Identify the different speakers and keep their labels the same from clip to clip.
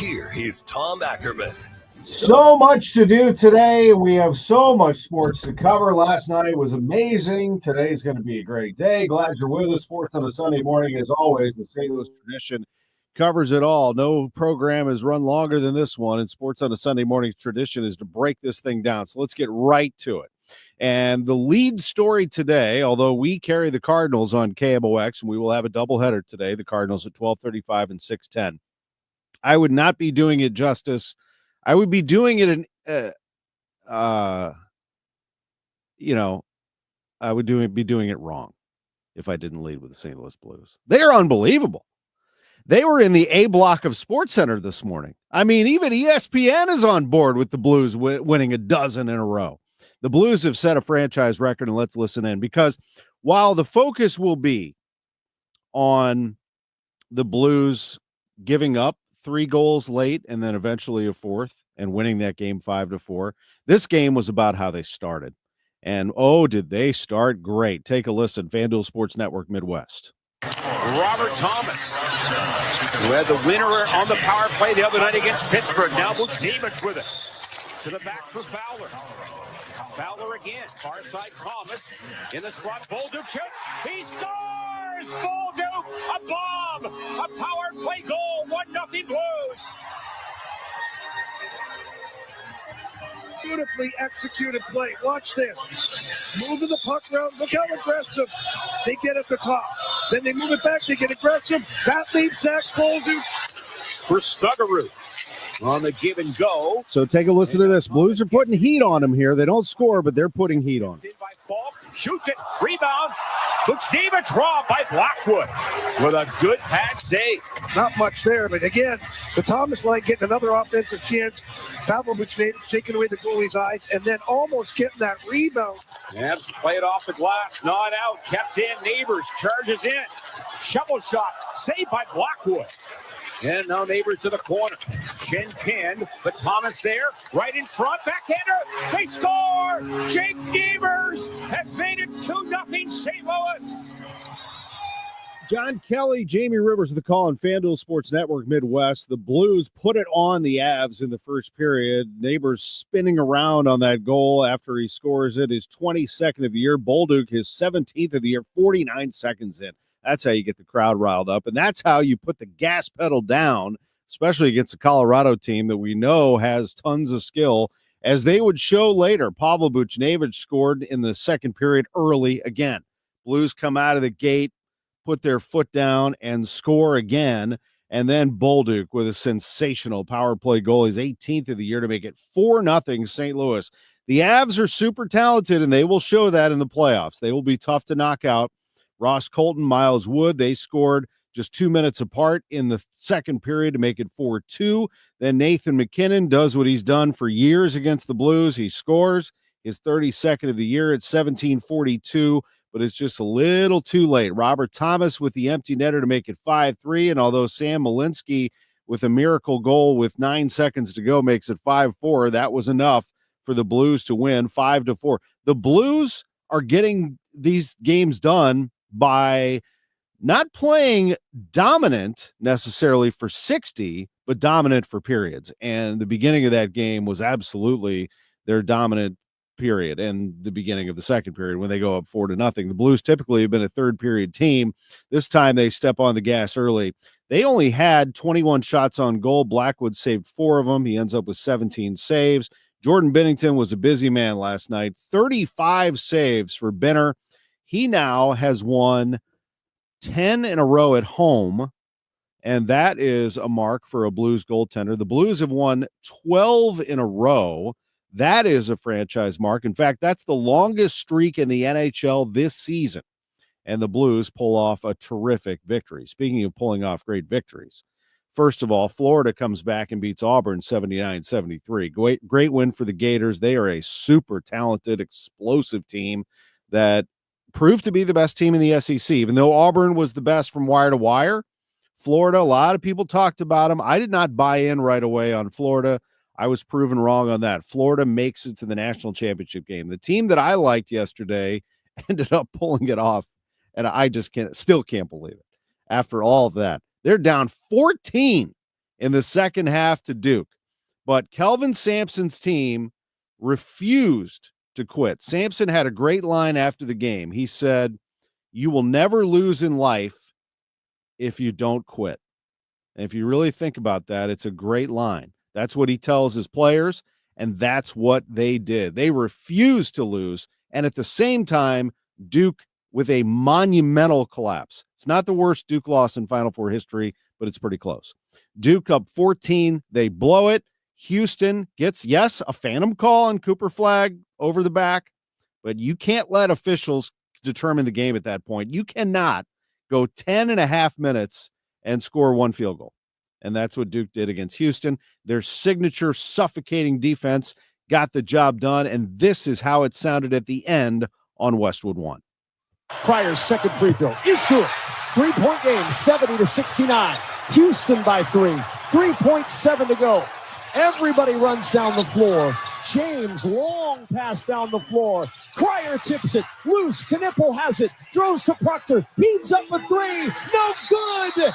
Speaker 1: here is Tom Ackerman.
Speaker 2: So much to do today. We have so much sports to cover. Last night was amazing. Today's going to be a great day. Glad you're with us. Sports on a Sunday morning, as always. The St. Louis tradition covers it all. No program has run longer than this one, and Sports on a Sunday morning tradition is to break this thing down. So let's get right to it. And the lead story today, although we carry the Cardinals on KMOX, and we will have a doubleheader today, the Cardinals at 12:35 and 6:10. I would not be doing it justice. I would be doing it I would be doing it wrong if I didn't lead with the St. Louis Blues. They are unbelievable. They were in the A block of SportsCenter this morning. I mean, even ESPN is on board with the Blues winning a dozen in a row. The Blues have set a franchise record, and let's listen in, because while the focus will be on the Blues giving up 3 goals late and then eventually a fourth and winning that game 5-4, this game was about how they started. And, oh, did they start great. Take a listen. FanDuel Sports Network Midwest.
Speaker 3: Robert Thomas, who had the winner on the power play the other night against Pittsburgh. Now Mozeliak with it. To the back for Fowler. Fowler again. Far side Thomas. In the slot, Bolduc shoots. He scores! Bolduc! A bomb! A power play goal! 1-0 Blues!
Speaker 4: Beautifully executed play. Watch this. Moving the puck around. Look how aggressive they get at the top. Then they move it back. They get aggressive. That leaves Zach Bolduc.
Speaker 3: For Stuggaroo on the give and go.
Speaker 2: So take a listen to this. Blues are putting heat on them here. They don't score, but they're putting heat on.
Speaker 3: By Falk, shoots it, rebound. Mozeliak robbed by Blackwood with a good pad save.
Speaker 4: Not much there, but again, the Thomas line getting another offensive chance. Pavel Buchnevich taking away the goalie's eyes and then almost getting that rebound.
Speaker 3: Habs play it off the glass, not out, kept in. Neighbors charges in. Shovel shot, saved by Blackwood. And now Neighbors to the corner. Shin pinned, but Thomas there, right in front, backhander. They score! Jake Neighbors has made it 2-0 St. Louis.
Speaker 2: John Kelly, Jamie Rivers with the call on FanDuel Sports Network Midwest. The Blues put it on the Avs in the first period. Neighbors spinning around on that goal after he scores it. His 22nd of the year. Bolduc, his 17th of the year, 49 seconds in. That's how you get the crowd riled up, and that's how you put the gas pedal down, especially against a Colorado team that we know has tons of skill, as they would show later. Pavel Buchnevich scored in the second period early again. Blues come out of the gate, put their foot down, and score again, and then Bolduc with a sensational power play goal, his 18th of the year, to make it 4-0 St. Louis. The Avs are super talented, and they will show that in the playoffs. They will be tough to knock out. Ross Colton, Miles Wood, they scored just 2 minutes apart in the second period to make it 4-2. Then Nathan MacKinnon does what he's done for years against the Blues. He scores his 32nd of the year at 17:42, but it's just a little too late. Robert Thomas with the empty netter to make it 5-3, and although Sam Malinsky with a miracle goal with 9 seconds to go makes it 5-4, that was enough for the Blues to win 5-4. The Blues are getting these games done by not playing dominant necessarily for 60, but dominant for periods. And the beginning of that game was absolutely their dominant period, and the beginning of the second period when they go up 4-0. The Blues typically have been a third period team. This time they step on the gas early. They only had 21 shots on goal. Blackwood saved 4 of them. He ends up with 17 saves. Jordan Binnington was a busy man last night. 35 saves for Benner. He now has won 10 in a row at home, and that is a mark for a Blues goaltender. The Blues have won 12 in a row. That is a franchise mark. In fact, that's the longest streak in the NHL this season, and the Blues pull off a terrific victory. Speaking of pulling off great victories, first of all, Florida comes back and beats Auburn 79-73. Great win for the Gators. They are a super talented, explosive team that proved to be the best team in the SEC. Even though Auburn was the best from wire to wire, Florida, a lot of people talked about them. I did not buy in right away on Florida. I was proven wrong on that. Florida makes it to the national championship game. The team that I liked yesterday ended up pulling it off, and I just still can't believe it. After all of that, they're down 14 in the second half to Duke. But Kelvin Sampson's team refused to quit. Sampson had a great line after the game. He said, "You will never lose in life if you don't quit." And if you really think about that, it's a great line. That's what he tells his players, and that's what they did. They refused to lose, and at the same time, Duke with a monumental collapse. It's not the worst Duke loss in Final Four history, but it's pretty close. Duke up 14. They blow it. Houston gets, yes, a phantom call on Cooper Flag over the back, but you can't let officials determine the game at that point. You cannot go 10 and a half minutes and score one field goal. And that's what Duke did against Houston. Their signature suffocating defense got the job done, and this is how it sounded at the end on Westwood One.
Speaker 5: Pryor's second free throw is good. 3-point game, 70-69. Houston by 3. 3.7 to go. Everybody runs down the floor. James, long pass down the floor. Cryer tips it. Loose. Knipple has it. Throws to Proctor. Heaves up a 3. No good.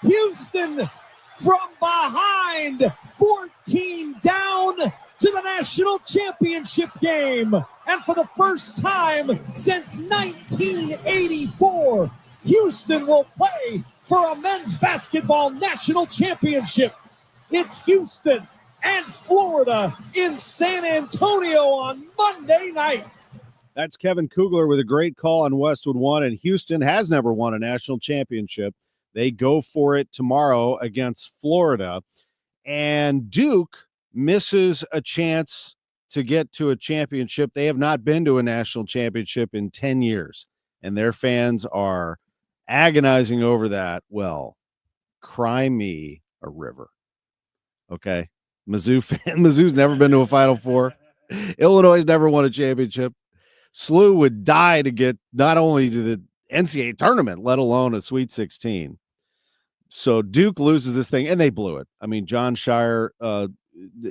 Speaker 5: Houston from behind. 14 down to the national championship game. And for the first time since 1984, Houston will play for a men's basketball national championship. It's Houston and Florida in San Antonio on Monday night.
Speaker 2: That's Kevin Kugler with a great call on Westwood One, and Houston has never won a national championship. They go for it tomorrow against Florida, and Duke misses a chance to get to a championship. They have not been to a national championship in 10 years, and their fans are agonizing over that. Well, cry me a river. Okay. Mizzou's never been to a Final Four. Illinois has never won a championship. SLU would die to get not only to the NCAA tournament, let alone a Sweet 16. So Duke loses this thing, and they blew it. I mean, John Shire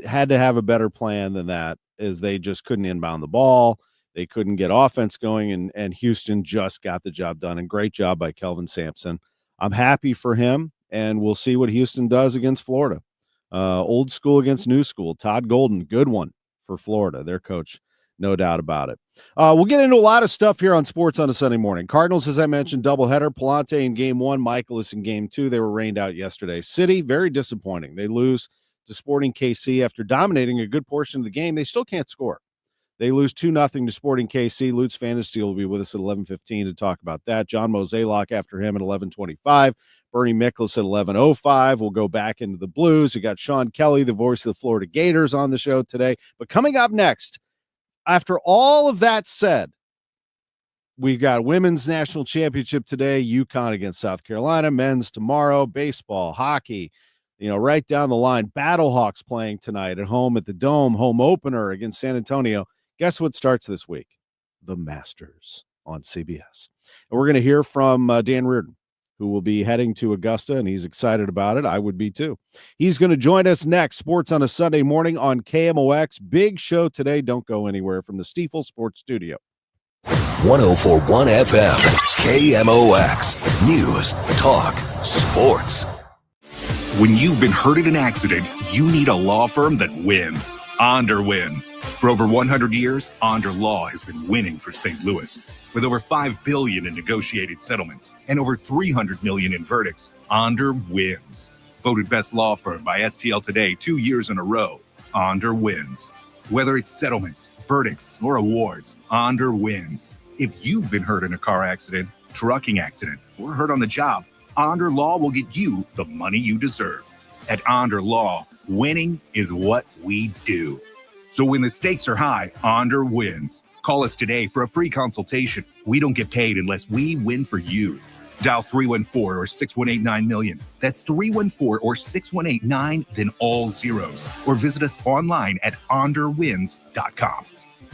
Speaker 2: had to have a better plan than that, as they just couldn't inbound the ball. They couldn't get offense going, and Houston just got the job done. And great job by Kelvin Sampson. I'm happy for him, and we'll see what Houston does against Florida. Old school against new school. Todd Golden, good one for Florida, their coach, no doubt about it. We'll get into a lot of stuff here on Sports on a Sunday morning. Cardinals, as I mentioned, doubleheader. Palante in game 1, Michaelis in game 2. They were rained out yesterday. City, very disappointing. They lose to Sporting KC after dominating a good portion of the game. They still can't score. They lose 2-0 to Sporting KC. Lutz Fantasy will be with us at 11:15 to talk about that. John Mozeliak after him at 11:25. Bernie Miklasz at 11:05. We'll go back into the Blues. We got Sean Kelly, the voice of the Florida Gators, on the show today. But coming up next, after all of that said, we've got women's national championship today, UConn against South Carolina, men's tomorrow, baseball, hockey, right down the line. Battlehawks playing tonight at home at the Dome, home opener against San Antonio. Guess what starts this week? The Masters on CBS. And we're going to hear from Dan Reardon, who will be heading to Augusta, and he's excited about it. I would be too. He's going to join us next, Sports on a Sunday morning on KMOX. Big show today. Don't go anywhere from the Stiefel Sports Studio.
Speaker 1: 104.1 FM, KMOX. News, talk, sports.
Speaker 6: When you've been hurt in an accident, you need a law firm that wins. Onder wins. For over 100 years, Onder Law has been winning for St. Louis. With over $5 billion in negotiated settlements and over $300 million in verdicts, Onder wins. Voted best law firm by STL Today 2 years in a row, Onder wins. Whether it's settlements, verdicts, or awards, Onder wins. If you've been hurt in a car accident, trucking accident, or hurt on the job, Onder Law will get you the money you deserve. At Onder Law, winning is what we do. So when the stakes are high, Onder wins. Call us today for a free consultation. We don't get paid unless we win for you. Dial 314 or 6189-million. That's 314 or 6189, then all zeros. Or visit us online at onderwins.com.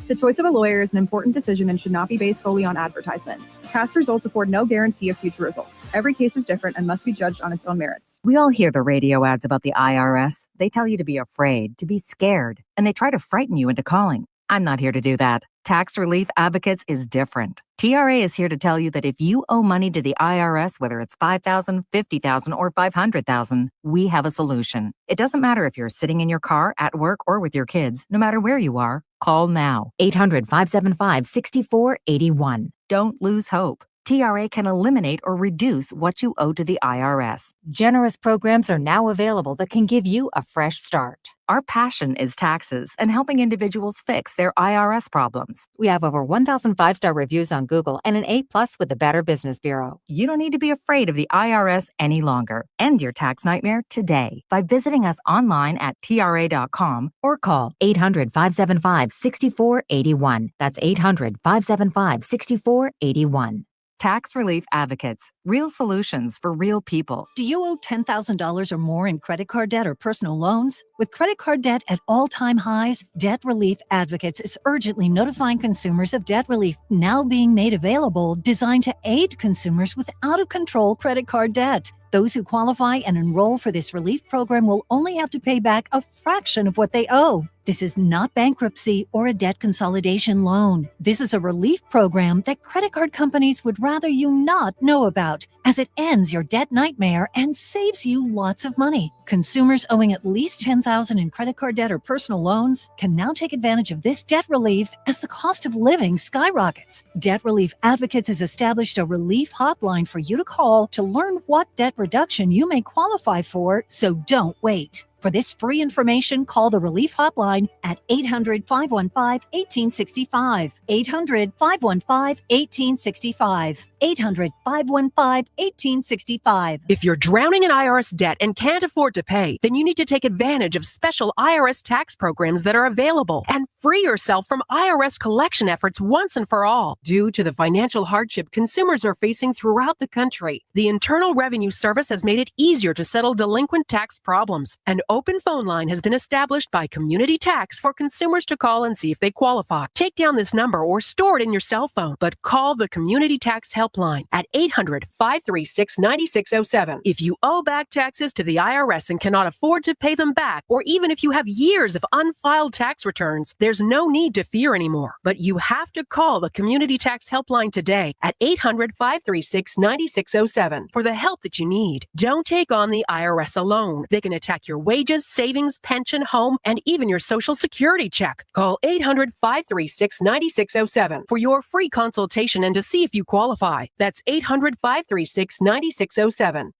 Speaker 7: The choice of a lawyer is an important decision and should not be based solely on advertisements. Past results afford no guarantee of future results. Every case is different and must be judged on its own merits.
Speaker 8: We all hear the radio ads about the IRS. They tell you to be afraid, to be scared, and they try to frighten you into calling. I'm not here to do that. Tax Relief Advocates is different. TRA is here to tell you that if you owe money to the IRS, whether it's $5,000, $50,000, or $500,000, we have a solution. It doesn't matter if you're sitting in your car, at work, or with your kids. No matter where you are, call now. 800-575-6481. Don't lose hope. TRA can eliminate or reduce what you owe to the IRS. Generous programs are now available that can give you a fresh start. Our passion is taxes and helping individuals fix their IRS problems. We have over 1,000 5-star reviews on Google and an A+ with the Better Business Bureau. You don't need to be afraid of the IRS any longer. End your tax nightmare today by visiting us online at TRA.com or call 800-575-6481. That's 800-575-6481. Tax Relief Advocates. Real solutions for real people.
Speaker 9: Do you owe $10,000 or more in credit card debt or personal loans? With credit card debt at all-time highs, Debt Relief Advocates is urgently notifying consumers of debt relief now being made available, designed to aid consumers with out-of-control credit card debt. Those who qualify and enroll for this relief program will only have to pay back a fraction of what they owe. This is not bankruptcy or a debt consolidation loan. This is a relief program that credit card companies would rather you not know about, as it ends your debt nightmare and saves you lots of money. Consumers owing at least $10,000 in credit card debt or personal loans can now take advantage of this debt relief as the cost of living skyrockets. Debt Relief Advocates has established a relief hotline for you to call to learn what debt reduction you may qualify for, so don't wait. For this free information, call the Relief Hotline at 800-515-1865. 800-515-1865. 800-515-1865.
Speaker 10: If you're drowning in IRS debt and can't afford to pay, then you need to take advantage of special IRS tax programs that are available and free yourself from IRS collection efforts once and for all. Due to the financial hardship consumers are facing throughout the country, the Internal Revenue Service has made it easier to settle delinquent tax problems. An open phone line has been established by Community Tax for consumers to call and see if they qualify. Take down this number or store it in your cell phone, but call the Community Tax Helpline at 800-536-9607. If you owe back taxes to the IRS and cannot afford to pay them back, or even if you have years of unfiled tax returns, there's no need to fear anymore. But you have to call the Community Tax Helpline today at 800-536-9607 for the help that you need. Don't take on the IRS alone. They can attack your wages, savings, pension, home, and even your Social Security check. Call 800-536-9607 for your free consultation and to see if you qualify. That's 800-536-9607.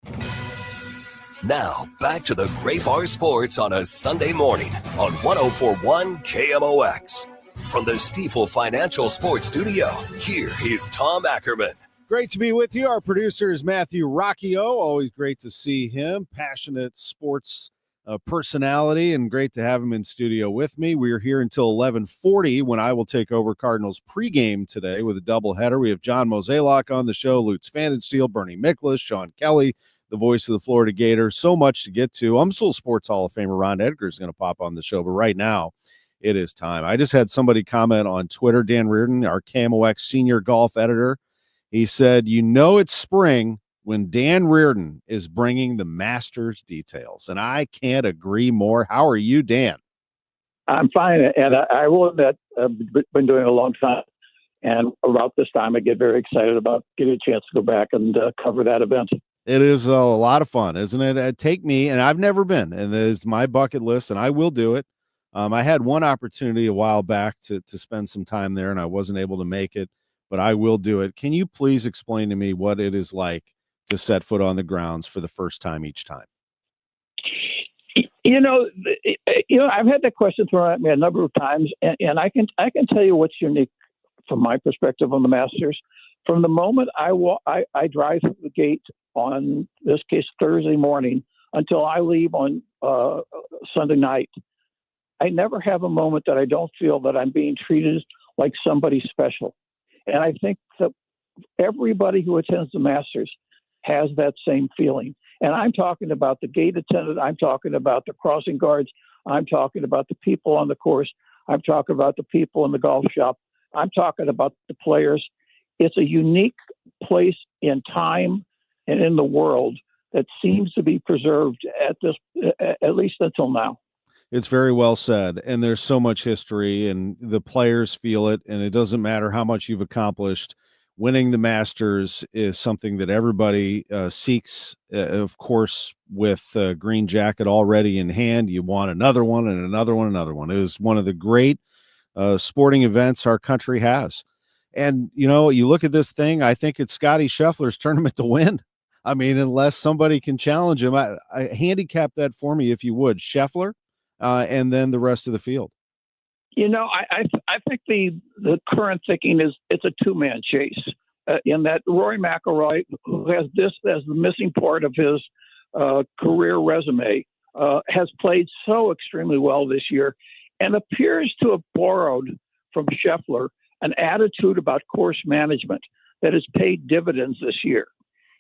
Speaker 1: Now, back to the Great Bar Sports on a Sunday morning on 104.1 KMOX. From the Stifel Financial Sports Studio, here is Tom Ackerman.
Speaker 2: Great to be with you. Our producer is Matthew Rocchio. Always great to see him. Passionate sports personality, and great to have him in studio with me. We are here until 11:40 when I will take over Cardinals pregame today with a doubleheader. We have John Mozeliak on the show, Lutz Vandensteel, Bernie Miklasz, Sean Kelly, the voice of the Florida Gators. So much to get to. Umsel Sports Hall of Famer Ron Edgar is going to pop on the show, but right now it is time. I just had somebody comment on Twitter, Dan Reardon, our KMOX senior golf editor. He said, you know it's spring when Dan Reardon is bringing the Masters details, and I can't agree more. How are you, Dan?
Speaker 11: I'm fine, and I will admit I've been doing it a long time, and about this time I get very excited about getting a chance to go back and cover that event.
Speaker 2: It is a lot of fun, isn't it? Take me, and I've never been, and it's my bucket list, and I will do it. I had one opportunity a while back to spend some time there, and I wasn't able to make it, but I will do it. Can you please explain to me what it is like to set foot on the grounds for the first time each time?
Speaker 11: I've had that question thrown at me a number of times, and I can tell you what's unique from my perspective on the Masters. From the moment I drive through the gate on, this case, Thursday morning, until I leave on Sunday night, I never have a moment that I don't feel that I'm being treated like somebody special. And I think that everybody who attends the Masters has that same feeling. And I'm talking about the gate attendant. I'm talking about the crossing guards. I'm talking about the people on the course. I'm talking about the people in the golf shop. I'm talking about the players. It's a unique place in time and in the world that seems to be preserved at least until now.
Speaker 2: It's very well said, and there's so much history, and the players feel it, and it doesn't matter how much you've accomplished. Winning the Masters is something that everybody seeks. Of course, with Green Jacket already in hand, you want another one and another one, another one. It was one of the great sporting events our country has. And, you know, you look at this thing, I think it's Scotty Scheffler's tournament to win. I mean, unless somebody can challenge him, I handicap that for me, if you would. Scheffler, and then the rest of the field.
Speaker 11: You know, I think the current thinking is it's a two-man chase in that Rory McIlroy, who has this as the missing part of his career resume, has played so extremely well this year and appears to have borrowed from Scheffler an attitude about course management that has paid dividends this year.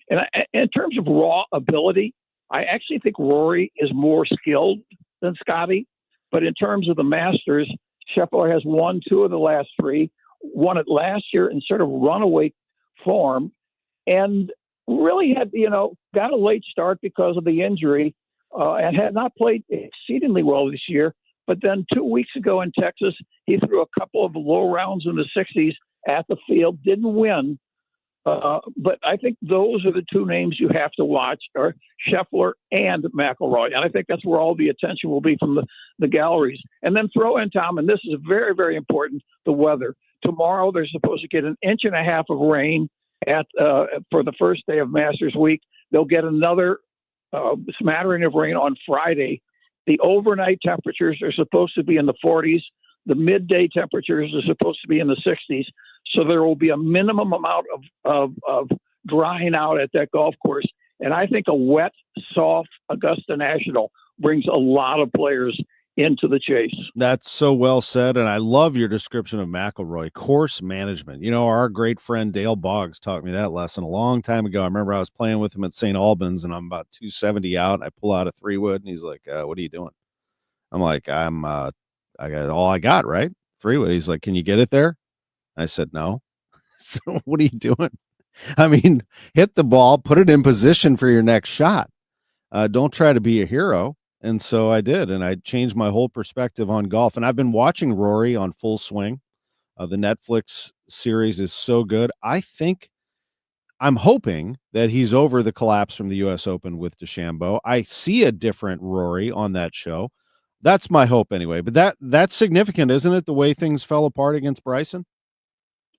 Speaker 11: And in terms of raw ability, I actually think Rory is more skilled than Scotty. But in terms of the Masters, Scheffler has won 2 of the last 3, won it last year in sort of runaway form, and really had, got a late start because of the injury and had not played exceedingly well this year. But then 2 weeks ago in Texas, he threw a couple of low rounds in the 60s at the field, didn't win. But I think those are the 2 names you have to watch, are Scheffler and McIlroy. And I think that's where all the attention will be from the galleries. And then throw in, Tom, and this is very, very important, the weather. Tomorrow they're supposed to get 1.5 inches of rain for the first day of Masters Week. They'll get another smattering of rain on Friday. The overnight temperatures are supposed to be in the 40s. The midday temperatures are supposed to be in the 60s. So there will be a minimum amount of drying out at that golf course. And I think a wet, soft Augusta National brings a lot of players into the chase.
Speaker 2: That's so well said. And I love your description of McIlroy, course management. You know, our great friend Dale Boggs taught me that lesson a long time ago. I remember I was playing with him at St. Albans, and I'm about 270 out. I pull out a 3-wood, and he's like, what are you doing? I'm like, I got all I got, right? 3-wood. He's like, can you get it there? I said, no. So what are you doing? I mean, hit the ball, put it in position for your next shot. Don't try to be a hero. And so I did, and I changed my whole perspective on golf. And I've been watching Rory on Full Swing. The Netflix series is so good. I'm hoping that he's over the collapse from the U.S. Open with DeChambeau. I see a different Rory on that show. That's my hope anyway. But that's significant, isn't it, the way things fell apart against Bryson?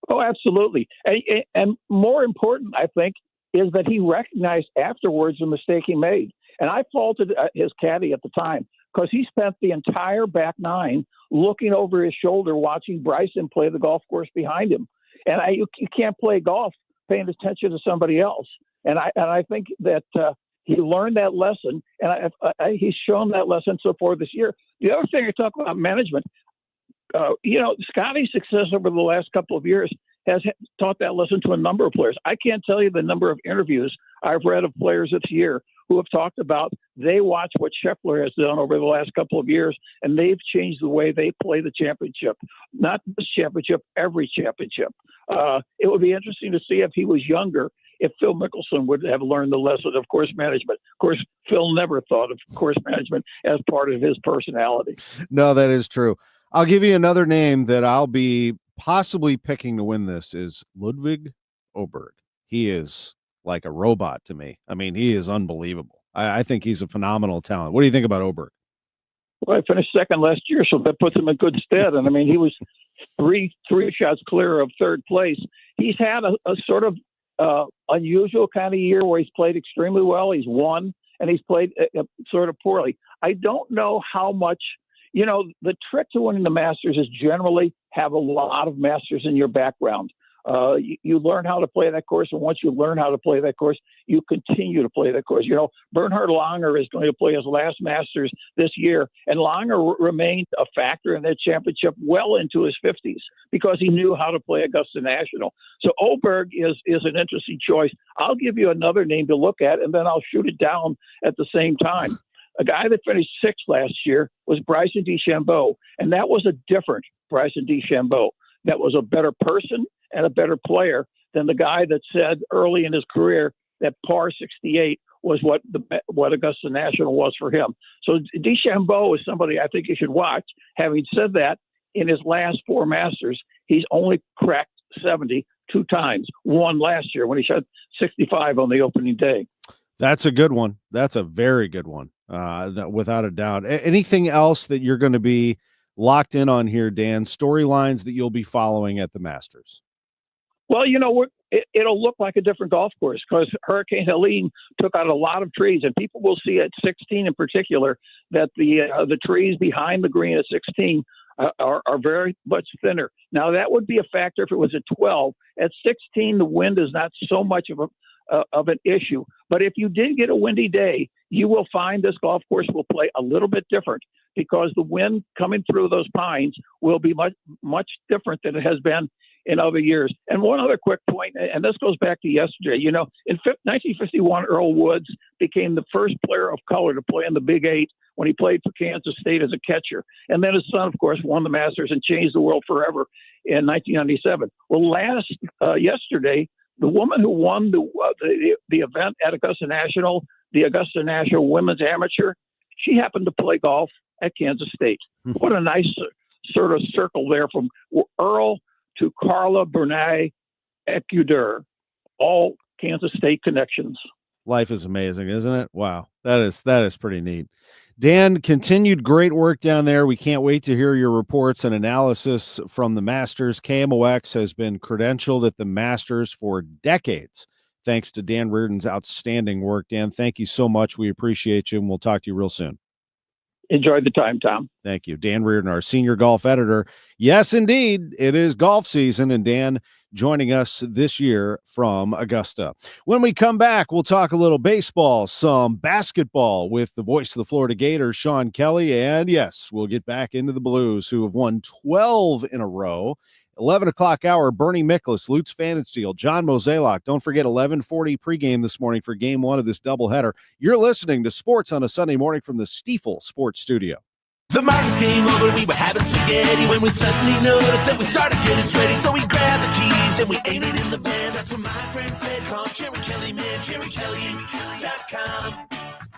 Speaker 11: Oh, absolutely. And more important, I think, is that he recognized afterwards the mistake he made. And I faulted his caddy at the time because he spent the entire back 9 looking over his shoulder, watching Bryson play the golf course behind him. And you can't play golf paying attention to somebody else. And I think that he learned that lesson, and he's shown that lesson so far this year. The other thing I talk about management, Scotty's success over the last couple of years has taught that lesson to a number of players. I can't tell you the number of interviews I've read of players this year who have talked about they watch what Scheffler has done over the last couple of years, and they've changed the way they play the championship. Not this championship, every championship. It would be interesting to see if he was younger, if Phil Mickelson would have learned the lesson of course management. Of course, Phil never thought of course management as part of his personality.
Speaker 2: No, that is true. I'll give you another name that I'll be possibly picking to win this is Ludwig Åberg. He is like a robot to me. I mean, he is unbelievable. I think he's a phenomenal talent. What do you think about Åberg?
Speaker 11: Well, I finished second last year, so that puts him in good stead. And I mean, he was three shots clear of third place. He's had a sort of unusual kind of year where he's played extremely well. He's won, and he's played sort of poorly. I don't know how much, the trick to winning the Masters is generally have a lot of Masters in your background. You learn how to play that course, and once you learn how to play that course, you continue to play that course. Bernhard Langer is going to play his last Masters this year, and Langer remained a factor in that championship well into his 50s because he knew how to play Augusta National. So Åberg is an interesting choice. I'll give you another name to look at, and then I'll shoot it down at the same time. A guy that finished 6th last year was Bryson DeChambeau, and that was a different Bryson DeChambeau. That was a better person and a better player than the guy that said early in his career that par 68 was what Augusta National was for him. So DeChambeau is somebody I think you should watch. Having said that, in his last 4 Masters, he's only cracked 70 2 times. One last year when he shot 65 on the opening day.
Speaker 2: That's a good one. That's a very good one, without a doubt. Anything else that you're going to be locked in on here, Dan? Storylines that you'll be following at the Masters?
Speaker 11: Well, it'll look like a different golf course because Hurricane Helene took out a lot of trees, and people will see at 16 in particular that the trees behind the green at 16 are very much thinner. Now, that would be a factor if it was at 12. At 16, the wind is not so much of an issue. But if you did get a windy day, you will find this golf course will play a little bit different because the wind coming through those pines will be much, much different than it has been in other years. And one other quick point, and this goes back to yesterday, in 1951, Earl Woods became the first player of color to play in the Big 8 when he played for Kansas State as a catcher. And then his son, of course, won the Masters and changed the world forever in 1997. Well, yesterday, the woman who won the event at Augusta National, the Augusta National Women's Amateur, she happened to play golf at Kansas State. What a nice sort of circle there from Earl to Carla Bernay Ecuder, all Kansas State connections.
Speaker 2: Life is amazing, isn't it? Wow. That is pretty neat. Dan, continued great work down there. We can't wait to hear your reports and analysis from the Masters. KMOX has been credentialed at the Masters for decades, thanks to Dan Reardon's outstanding work. Dan, thank you so much. We appreciate you, and we'll talk to you real soon.
Speaker 11: Enjoy the time, Tom.
Speaker 2: Thank you. Dan Reardon, our senior golf editor. Yes, indeed, it is golf season, and Dan joining us this year from Augusta. When we come back, we'll talk a little baseball, some basketball with the voice of the Florida Gators, Sean Kelly, and yes, we'll get back into the Blues, who have won 12 in a row. 11 o'clock hour, Bernie Miklasz, Lutz Pfannenstiel, John Mozeliak. Don't forget 11:40 pregame this morning for game 1 of this doubleheader. You're listening to Sports on a Sunday morning from the Stifel Sports Studio.
Speaker 12: The Martins came over, we were having spaghetti when we suddenly noticed that we started getting sweaty. So we grabbed the keys and we ate it in the van. That's what my friend said, call Jerry Kelly, man, JerryKelley.com.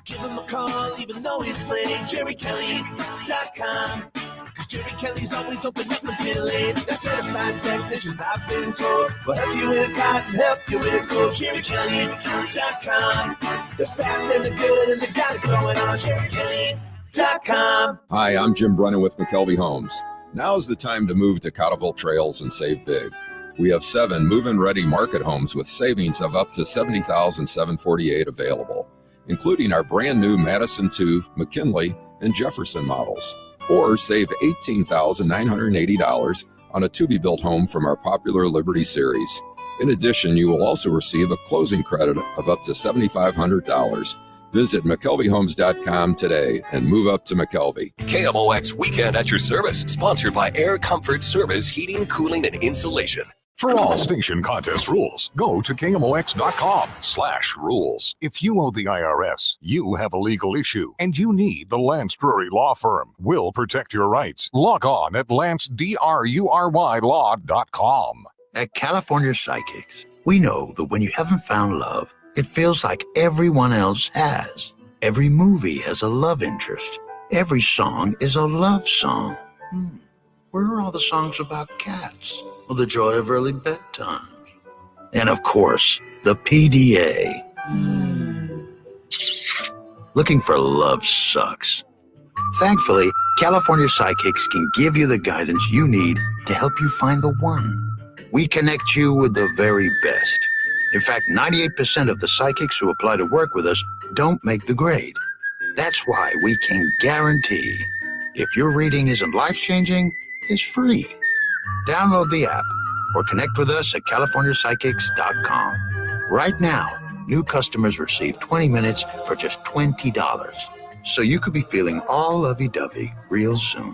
Speaker 12: Give him a call even though it's late, JerryKelley.com. Cause Jerry Kelly's always open up until 8. That's certified technicians, I've been told. Will help you when it's hot and help you when it's cold. JerryKelley.com. They're fast and they're good and they got it going on. JerryKelley.com.
Speaker 13: Hi, I'm Jim Brennan with McKelvey Homes. Now's the time to move to Cotterville Trails and save big. We have 7 move-in ready market homes with savings of up to $70,748 available, including our brand new Madison 2, McKinley, and Jefferson models. Or save $18,980 on a to-be-built home from our popular Liberty series. In addition, you will also receive a closing credit of up to $7,500. Visit McKelveyHomes.com today and move up to McKelvey.
Speaker 1: KMOX Weekend at your service, sponsored by Air Comfort Service Heating, Cooling, and Insulation.
Speaker 6: For all station contest rules, go to KMOX.com/rules. If you owe the IRS, you have a legal issue, and you need the Lance Drury Law Firm. We'll protect your rights. Log on at LanceDruryLaw.com.
Speaker 14: At California Psychics, we know that when you haven't found love, it feels like everyone else has. Every movie has a love interest. Every song is a love song. Where are all the songs about cats? Well, the joy of early bedtime. And of course, the PDA. Looking for love sucks. Thankfully, California Psychics can give you the guidance you need to help you find the one. We connect you with the very best. In fact, 98% of the psychics who apply to work with us don't make the grade. That's why we can guarantee if your reading isn't life-changing, it's free. Download the app or connect with us at CaliforniaPsychics.com. Right now, new customers receive 20 minutes for just $20. So you could be feeling all lovey-dovey real soon.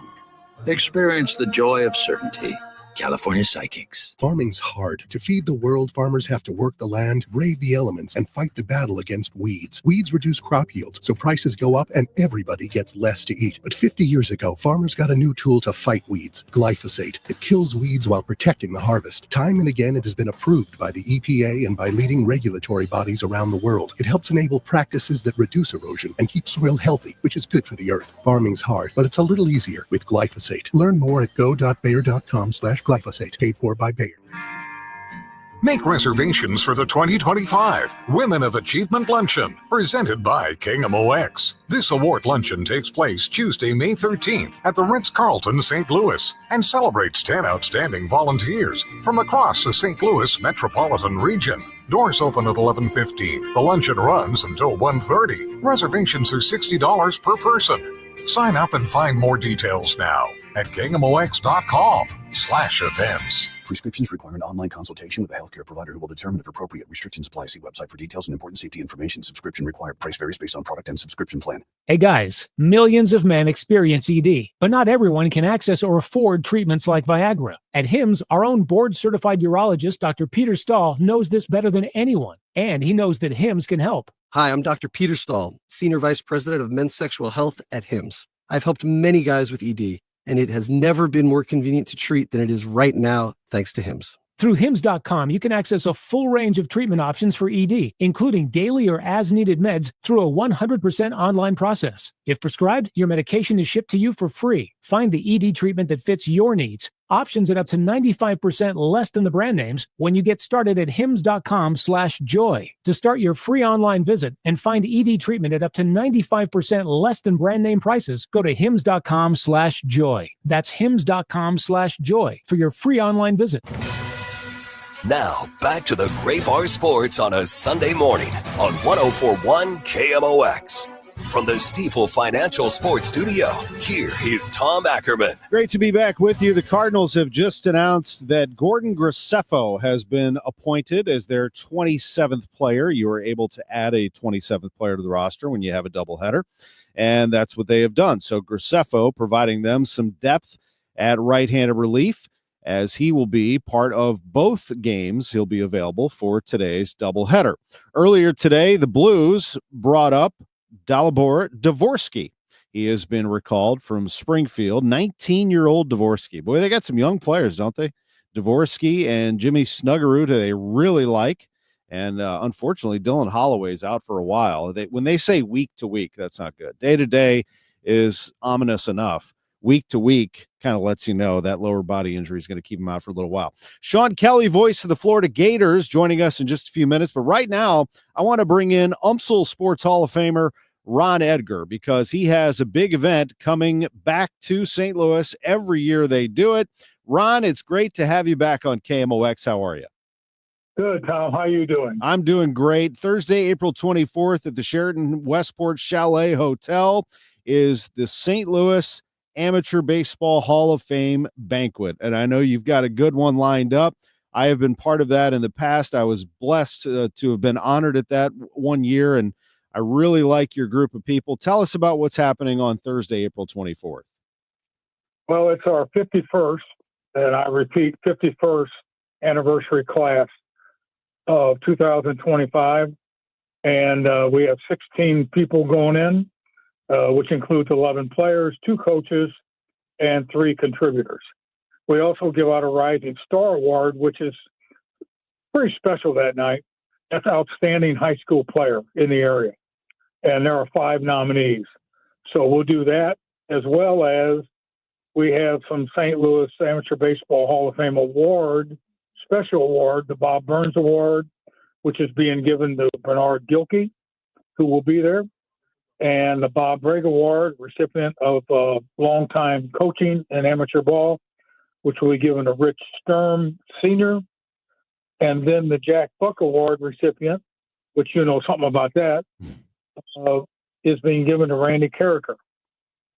Speaker 14: Experience the joy of certainty California Psychics.
Speaker 15: Farming's hard. To feed the world, farmers have to work the land, brave the elements, and fight the battle against weeds. Weeds reduce crop yields, so prices go up and everybody gets less to eat. But 50 years ago, farmers got a new tool to fight weeds, glyphosate. It kills weeds while protecting the harvest. Time and again, it has been approved by the EPA and by leading regulatory bodies around the world. It helps enable practices that reduce erosion and keep soil healthy, which is good for the earth. Farming's hard, but it's a little easier with glyphosate. Learn more at go.bayer.com/glyphosate. Paid for by Bayer.
Speaker 16: Make reservations for the 2025 Women of Achievement Luncheon, presented by KMOX. This award luncheon takes place Tuesday, May 13th at the Ritz-Carlton, St. Louis, and celebrates 10 outstanding volunteers from across the St. Louis metropolitan region. Doors open at 11:15. The luncheon runs until 1:30. Reservations are $60 per person. Sign up and find more details now at KMOX.com/events.
Speaker 17: Prescriptions require an online consultation with a healthcare provider who will determine if appropriate restrictions apply. See website for details and important safety information. Subscription required. Price varies based on product and subscription plan.
Speaker 18: Hey guys, millions of men experience ED, but not everyone can access or afford treatments like Viagra. At HIMSS, our own board-certified urologist, Dr. Peter Stahl, knows this better than anyone, and he knows that HIMSS can help.
Speaker 19: Hi, I'm Dr. Peter Stahl, Senior Vice President of Men's Sexual Health at HIMSS. I've helped many guys with ED, and it has never been more convenient to treat than it is right now, thanks to HIMSS.
Speaker 18: Through HIMSS.com, you can access a full range of treatment options for ED, including daily or as-needed meds through a 100% online process. If prescribed, your medication is shipped to you for free. Find the ED treatment that fits your needs. Options at up to 95% less than the brand names when you get started at hims.com/joy. To start your free online visit and find ED treatment at up to 95% less than brand name prices, go to hims.com/joy. That's hims.com/joy for your free online visit.
Speaker 1: Now, back to the Great Bar Sports on a Sunday morning on 104.1 KMOX. From the Stifel Financial Sports Studio, here is Tom Ackerman.
Speaker 2: Great to be back with you. The Cardinals have just announced that Gordon Graceffo has been appointed as their 27th player. You are able to add a 27th player to the roster when you have a doubleheader, and that's what they have done. So Graceffo providing them some depth at right-handed relief, as he will be part of both games. He'll be available for today's doubleheader. Earlier today, the Blues brought up Dalibor Dvorsky. He has been recalled from Springfield, 19-year-old Dvorsky. Boy, they got some young players, don't they? Dvorsky and Jimmy Snuggerud, they really like. And unfortunately, Dylan Holloway's out for a while. When they say week to week, that's not good. Day to day is ominous enough. Week to week kind of lets you know that lower body injury is going to keep him out for a little while. Sean Kelly, voice of the Florida Gators, joining us in just a few minutes. But right now, I want to bring in UMSL Sports Hall of Famer Ron Edgar, because he has a big event coming back to St. Louis. Every year they do it. Ron, it's great to have you back on KMOX. How are you?
Speaker 20: Good, Tom. How are you doing?
Speaker 2: I'm doing great. Thursday, April 24th at the Sheraton Westport Chalet Hotel is the St. Louis Amateur Baseball Hall of Fame banquet. And I know you've got a good one lined up. I have been part of that in the past. I was blessed to have been honored at that one year, and I really like your group of people. Tell us about what's happening on Thursday, April 24th.
Speaker 20: Well, it's our 51st, and I repeat, 51st anniversary class of 2025. And we have 16 people going in, which includes 11 players, 2 coaches, and 3 contributors. We also give out a Rising Star Award, which is pretty special that night. That's outstanding high school player in the area. And there are 5 nominees. So we'll do that, as well as we have some St. Louis Amateur Baseball Hall of Fame award, special award, the Bob Burns Award, which is being given to Bernard Gilkey, who will be there, and the Bob Bragg Award, recipient of longtime coaching in amateur ball, which will be given to Rich Sturm Sr., and then the Jack Buck Award recipient, which you know something about that, is being given to Randy Carricker.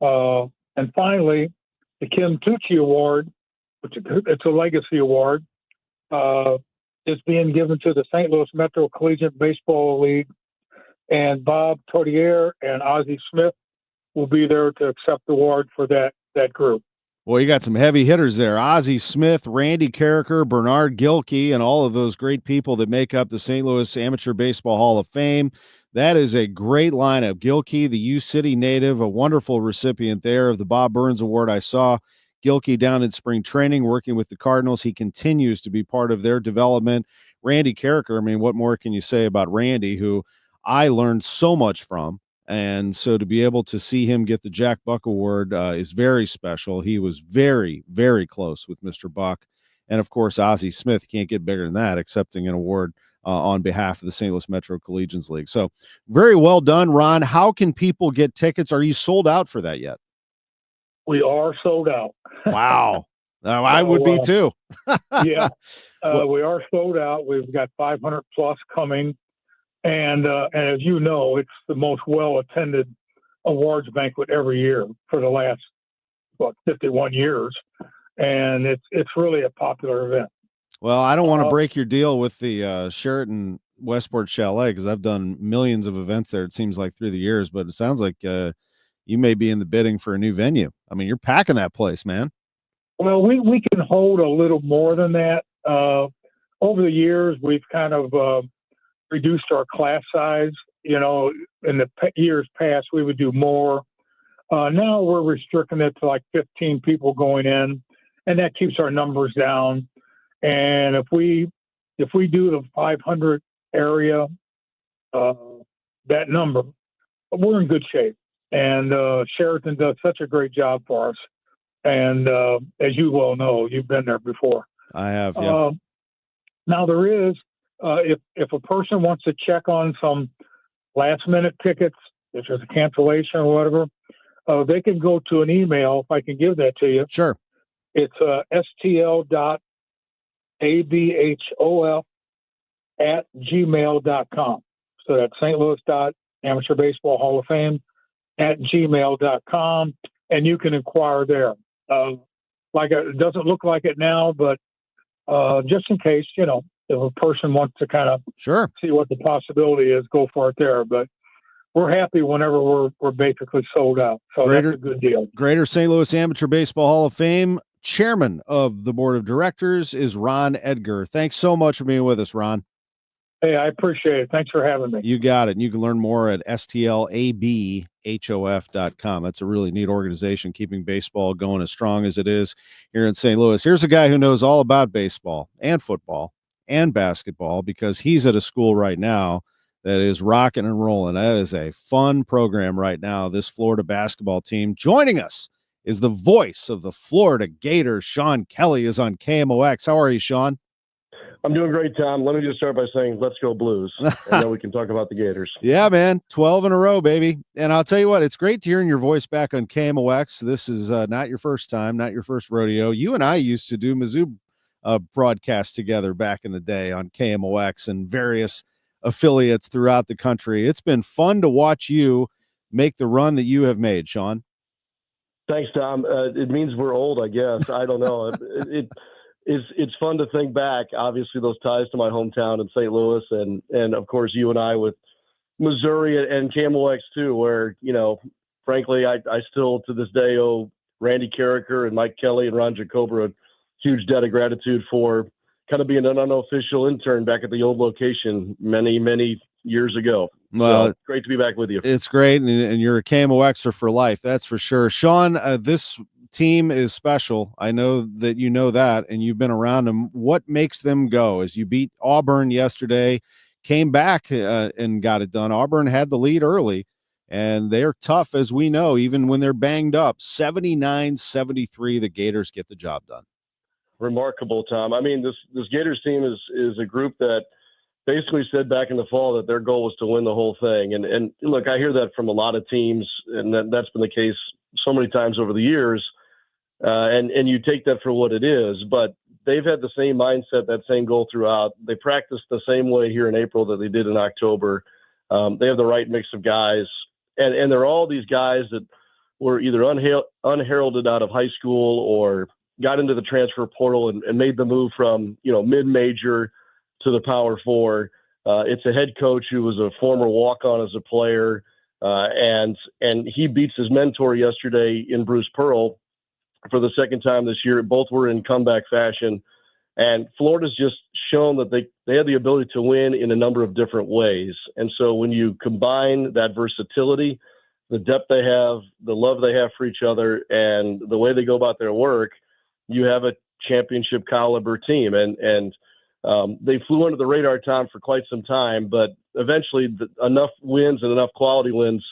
Speaker 20: And finally, the Kim Tucci Award, which it's a legacy award, is being given to the St. Louis Metro Collegiate Baseball League, and Bob Tortier and Ozzie Smith will be there to accept the award for that group.
Speaker 2: Well, you got some heavy hitters there. Ozzie Smith, Randy Carricker, Bernard Gilkey, and all of those great people that make up the St. Louis Amateur Baseball Hall of Fame. That is a great lineup. Gilkey, the U-City native, a wonderful recipient there of the Bob Burns Award. I saw Gilkey down in spring training working with the Cardinals. He continues to be part of their development. Randy Carricker, I mean, what more can you say about Randy, who I learned so much from? And so to be able to see him get the Jack Buck Award is very special. He was very, very close with Mr. Buck. And, of course, Ozzie Smith can't get bigger than that, accepting an award on behalf of the St. Louis Metro Collegians League. So very well done, Ron. How can people get tickets? Are you sold out for that yet?
Speaker 20: We are sold out.
Speaker 2: Wow. I would be too.
Speaker 20: Yeah. We are sold out. We've got 500 plus coming. And as you know, it's the most well-attended awards banquet every year for the last, 51 years. And it's really a popular event.
Speaker 2: Well, I don't want to break your deal with the Sheraton Westport Chalet because I've done millions of events there, it seems like, through the years. But it sounds like you may be in the bidding for a new venue. I mean, you're packing that place, man.
Speaker 20: Well, we can hold a little more than that. Over the years, we've kind of reduced our class size. You know, in the years past, we would do more. Now we're restricting it to like 15 people going in, and that keeps our numbers down. And if we do the 500 area, that number, we're in good shape. And Sheraton does such a great job for us. And as you well know, you've been there before.
Speaker 2: I have, yeah.
Speaker 20: Now there is, if a person wants to check on some last-minute tickets, if there's a cancellation or whatever, they can go to an email, if I can give that to you.
Speaker 2: Sure.
Speaker 20: It's stl.abhof@gmail.com. So that's St. Louis Amateur Baseball Hall of Fame @gmail.com, and you can inquire there. It doesn't look like it now, but just in case, you know, if a person wants to kind of see what the possibility is, go for it there. But we're happy whenever we're basically sold out. So that's a good deal.
Speaker 2: Greater St. Louis Amateur Baseball Hall of Fame chairman of the board of directors is Ron Edgar. Thanks so much for being with us, Ron.
Speaker 20: Hey, I appreciate it. Thanks for having me.
Speaker 2: You got it. And you can learn more at stlabhof.com. That's a really neat organization, keeping baseball going as strong as it is here in St. Louis. Here's a guy who knows all about baseball and football and basketball because he's at a school right now that is rocking and rolling. That is a fun program right now. This Florida basketball team joining us is the voice of the Florida Gators. Sean Kelly is on KMOX. How are you, Sean?
Speaker 21: I'm doing great, Tom. Let me just start by saying, let's go Blues, and then we can talk about the Gators.
Speaker 2: Yeah, man, 12 in a row, baby. And I'll tell you what, it's great hearing your voice back on KMOX. This is not your first time, not your first rodeo. You and I used to do Mizzou broadcasts together back in the day on KMOX and various affiliates throughout the country. It's been fun to watch you make the run that you have made, Sean.
Speaker 21: Thanks, Tom. It means we're old, I guess. I don't know. It's fun to think back. Obviously, those ties to my hometown in St. Louis, and of course, you and I with Missouri and KMOX too, where, you know, frankly, I still to this day owe Randy Carricker and Mike Kelly and Ron Jacobra a huge debt of gratitude for kind of being an unofficial intern back at the old location many, many years ago.
Speaker 2: Well,
Speaker 21: so, great to be back with you.
Speaker 2: It's great, and you're a KMOXer for life, that's for sure. Sean, this team is special. I know that you know that, and you've been around them. What makes them go? As you beat Auburn yesterday, came back and got it done. Auburn had the lead early, and they're tough, as we know, even when they're banged up. 79-73, the Gators get the job done.
Speaker 21: Remarkable, Tom. I mean, this Gators team is a group that basically said back in the fall that their goal was to win the whole thing. And look, I hear that from a lot of teams, and that's been the case so many times over the years. And you take that for what it is, but they've had the same mindset, that same goal throughout. They practice the same way here in April that they did in October. They have the right mix of guys, and they're all these guys that were either unheralded out of high school or got into the transfer portal and made the move from, you know, mid-major to the Power Four. It's a head coach who was a former walk-on as a player, and he beats his mentor yesterday in Bruce Pearl. for the second time this year. Both were in comeback fashion. And Florida's just shown that they have the ability to win in a number of different ways. And so when you combine that versatility, the depth they have, the love they have for each other, and the way they go about their work, you have a championship caliber team. And they flew under the radar, Tom, for quite some time, but eventually enough wins and enough quality wins,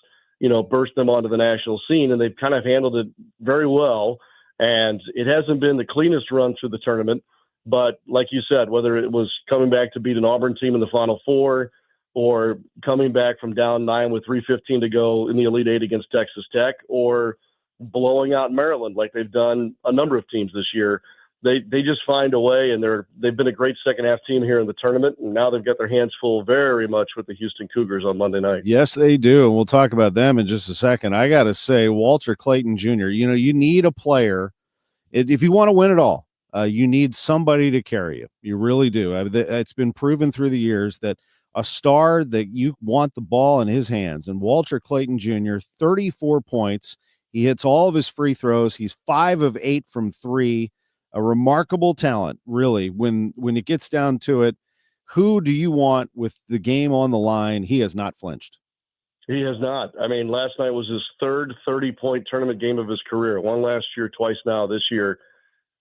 Speaker 21: burst them onto the national scene, and they've kind of handled it very well. And it hasn't been the cleanest run through the tournament. But like you said, whether it was coming back to beat an Auburn team in the Final Four or coming back from down 9 with 3:15 to go in the Elite Eight against Texas Tech, or blowing out Maryland like they've done a number of teams this year, they just find a way, and they've been a great second half team here in the tournament, and now they've got their hands full very much with the Houston Cougars on Monday night.
Speaker 2: Yes, they do, and we'll talk about them in just a second. I got to say, Walter Clayton Jr., you need a player if you want to win it all. You need somebody to carry you. You really do. It's been proven through the years that a star that you want the ball in his hands. And Walter Clayton Jr., 34 points. He hits all of his free throws. He's 5 of 8 from 3. A remarkable talent, really. When it gets down to it, who do you want with the game on the line? He has not flinched.
Speaker 21: He has not. I mean, last night was his third 30-point tournament game of his career. One last year, twice now this year.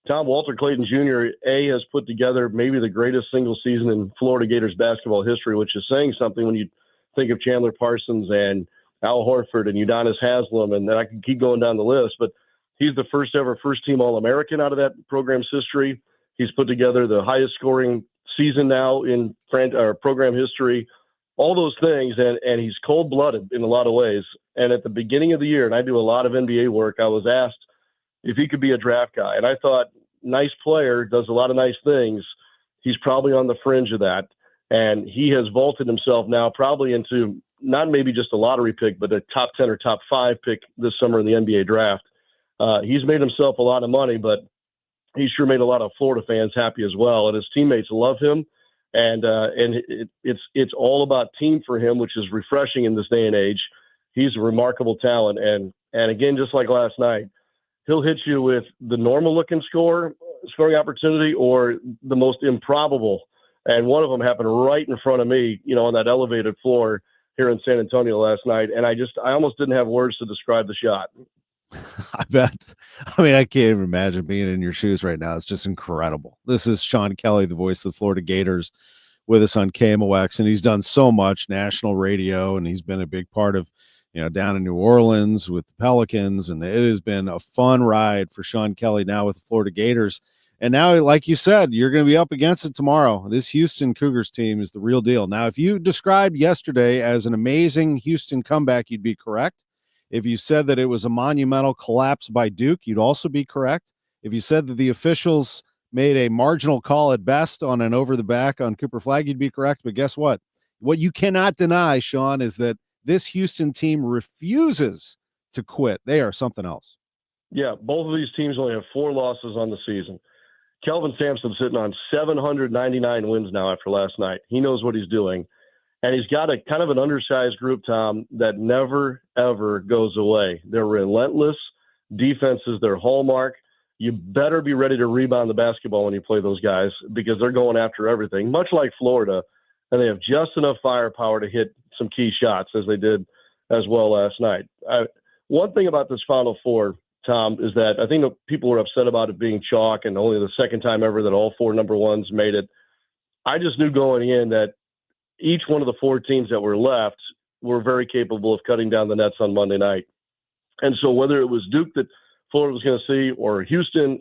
Speaker 21: Tom, Walter Clayton Jr., has put together maybe the greatest single season in Florida Gators basketball history, which is saying something when you think of Chandler Parsons and Al Horford and Udonis Haslem, and then I can keep going down the list. But he's the first ever first-team All-American out of that program's history. He's put together the highest-scoring season now in program history, all those things, and he's cold-blooded in a lot of ways. And at the beginning of the year, and I do a lot of NBA work, I was asked if he could be a draft guy. And I thought, nice player, does a lot of nice things. He's probably on the fringe of that. And he has vaulted himself now probably into not maybe just a lottery pick, but a top 10 or top 5 pick this summer in the NBA draft. He's made himself a lot of money, but he sure made a lot of Florida fans happy as well. And his teammates love him. And it's all about team for him, which is refreshing in this day and age. He's a remarkable talent. And again, just like last night, he'll hit you with the normal-looking scoring opportunity or the most improbable. And one of them happened right in front of me, on that elevated floor here in San Antonio last night. And I almost didn't have words to describe the shot.
Speaker 2: I bet. I mean, I can't even imagine being in your shoes right now. It's just incredible. This is Sean Kelly, the voice of the Florida Gators, with us on KMOX. And he's done so much national radio, and he's been a big part of down in New Orleans with the Pelicans, and it has been a fun ride for Sean Kelly now with the Florida Gators. And now, like you said, you're going to be up against it tomorrow. This Houston Cougars team is the real deal. Now, if you described yesterday as an amazing Houston comeback, you'd be correct. If you said that it was a monumental collapse by Duke, you'd also be correct. If you said that the officials made a marginal call at best on an over-the-back on Cooper Flagg, you'd be correct. But guess what? What you cannot deny, Sean, is that this Houston team refuses to quit. They are something else.
Speaker 21: Yeah, both of these teams only have 4 losses on the season. Kelvin Sampson's sitting on 799 wins now after last night. He knows what he's doing. And he's got a kind of an undersized group, Tom, that never, ever goes away. They're relentless. Defense is their hallmark. You better be ready to rebound the basketball when you play those guys because they're going after everything, much like Florida. And they have just enough firepower to hit some key shots, as they did as well last night. One thing about this Final Four, Tom, is that I think people were upset about it being chalk and only the second time ever that all 4 number ones made it. I just knew going in that each one of the 4 teams that were left were very capable of cutting down the nets on Monday night. And so whether it was Duke that Florida was going to see or Houston,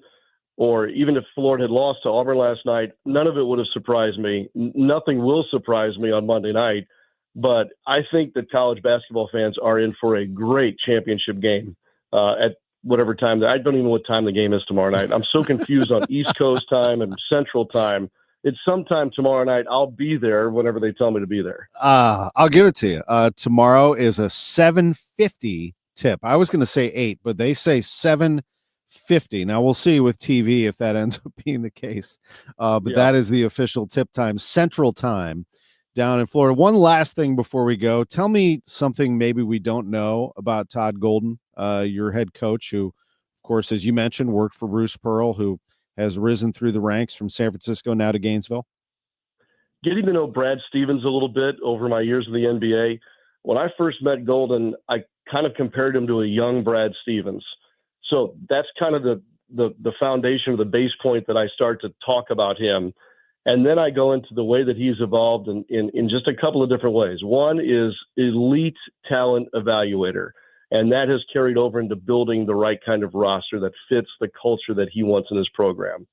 Speaker 21: or even if Florida had lost to Auburn last night, none of it would have surprised me. Nothing will surprise me on Monday night. But I think that college basketball fans are in for a great championship game at whatever time. I don't even know what time the game is tomorrow night. I'm so confused on East Coast time and Central time. It's sometime tomorrow night. I'll be there whenever they tell me to be there.
Speaker 2: I'll give it to you. Tomorrow is a 7:50 tip. I was going to say 8, but they say 7:50. Now we'll see with TV if that ends up being the case. But that is the official tip time, Central time down in Florida. One last thing before we go. Tell me something maybe we don't know about Todd Golden, your head coach, who Of course, as you mentioned, worked for Bruce Pearl, who has risen through the ranks from San Francisco now to Gainesville.
Speaker 21: Getting to know Brad Stevens a little bit over my years in the NBA. When I first met Golden, I kind of compared him to a young Brad Stevens. So that's kind of the foundation, or the base point that I start to talk about him. And then I go into the way that he's evolved in just a couple of different ways. One is elite talent evaluator, and that has carried over into building the right kind of roster that fits the culture that he wants in his program.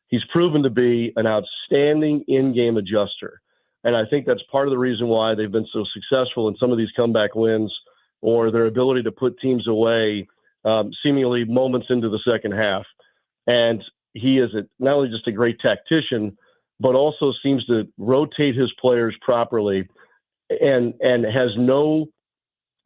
Speaker 21: He's proven to be an outstanding in-game adjuster. And I think that's part of the reason why they've been so successful in some of these comeback wins, or their ability to put teams away seemingly moments into the second half. And he is not only just a great tactician, but also seems to rotate his players properly and has no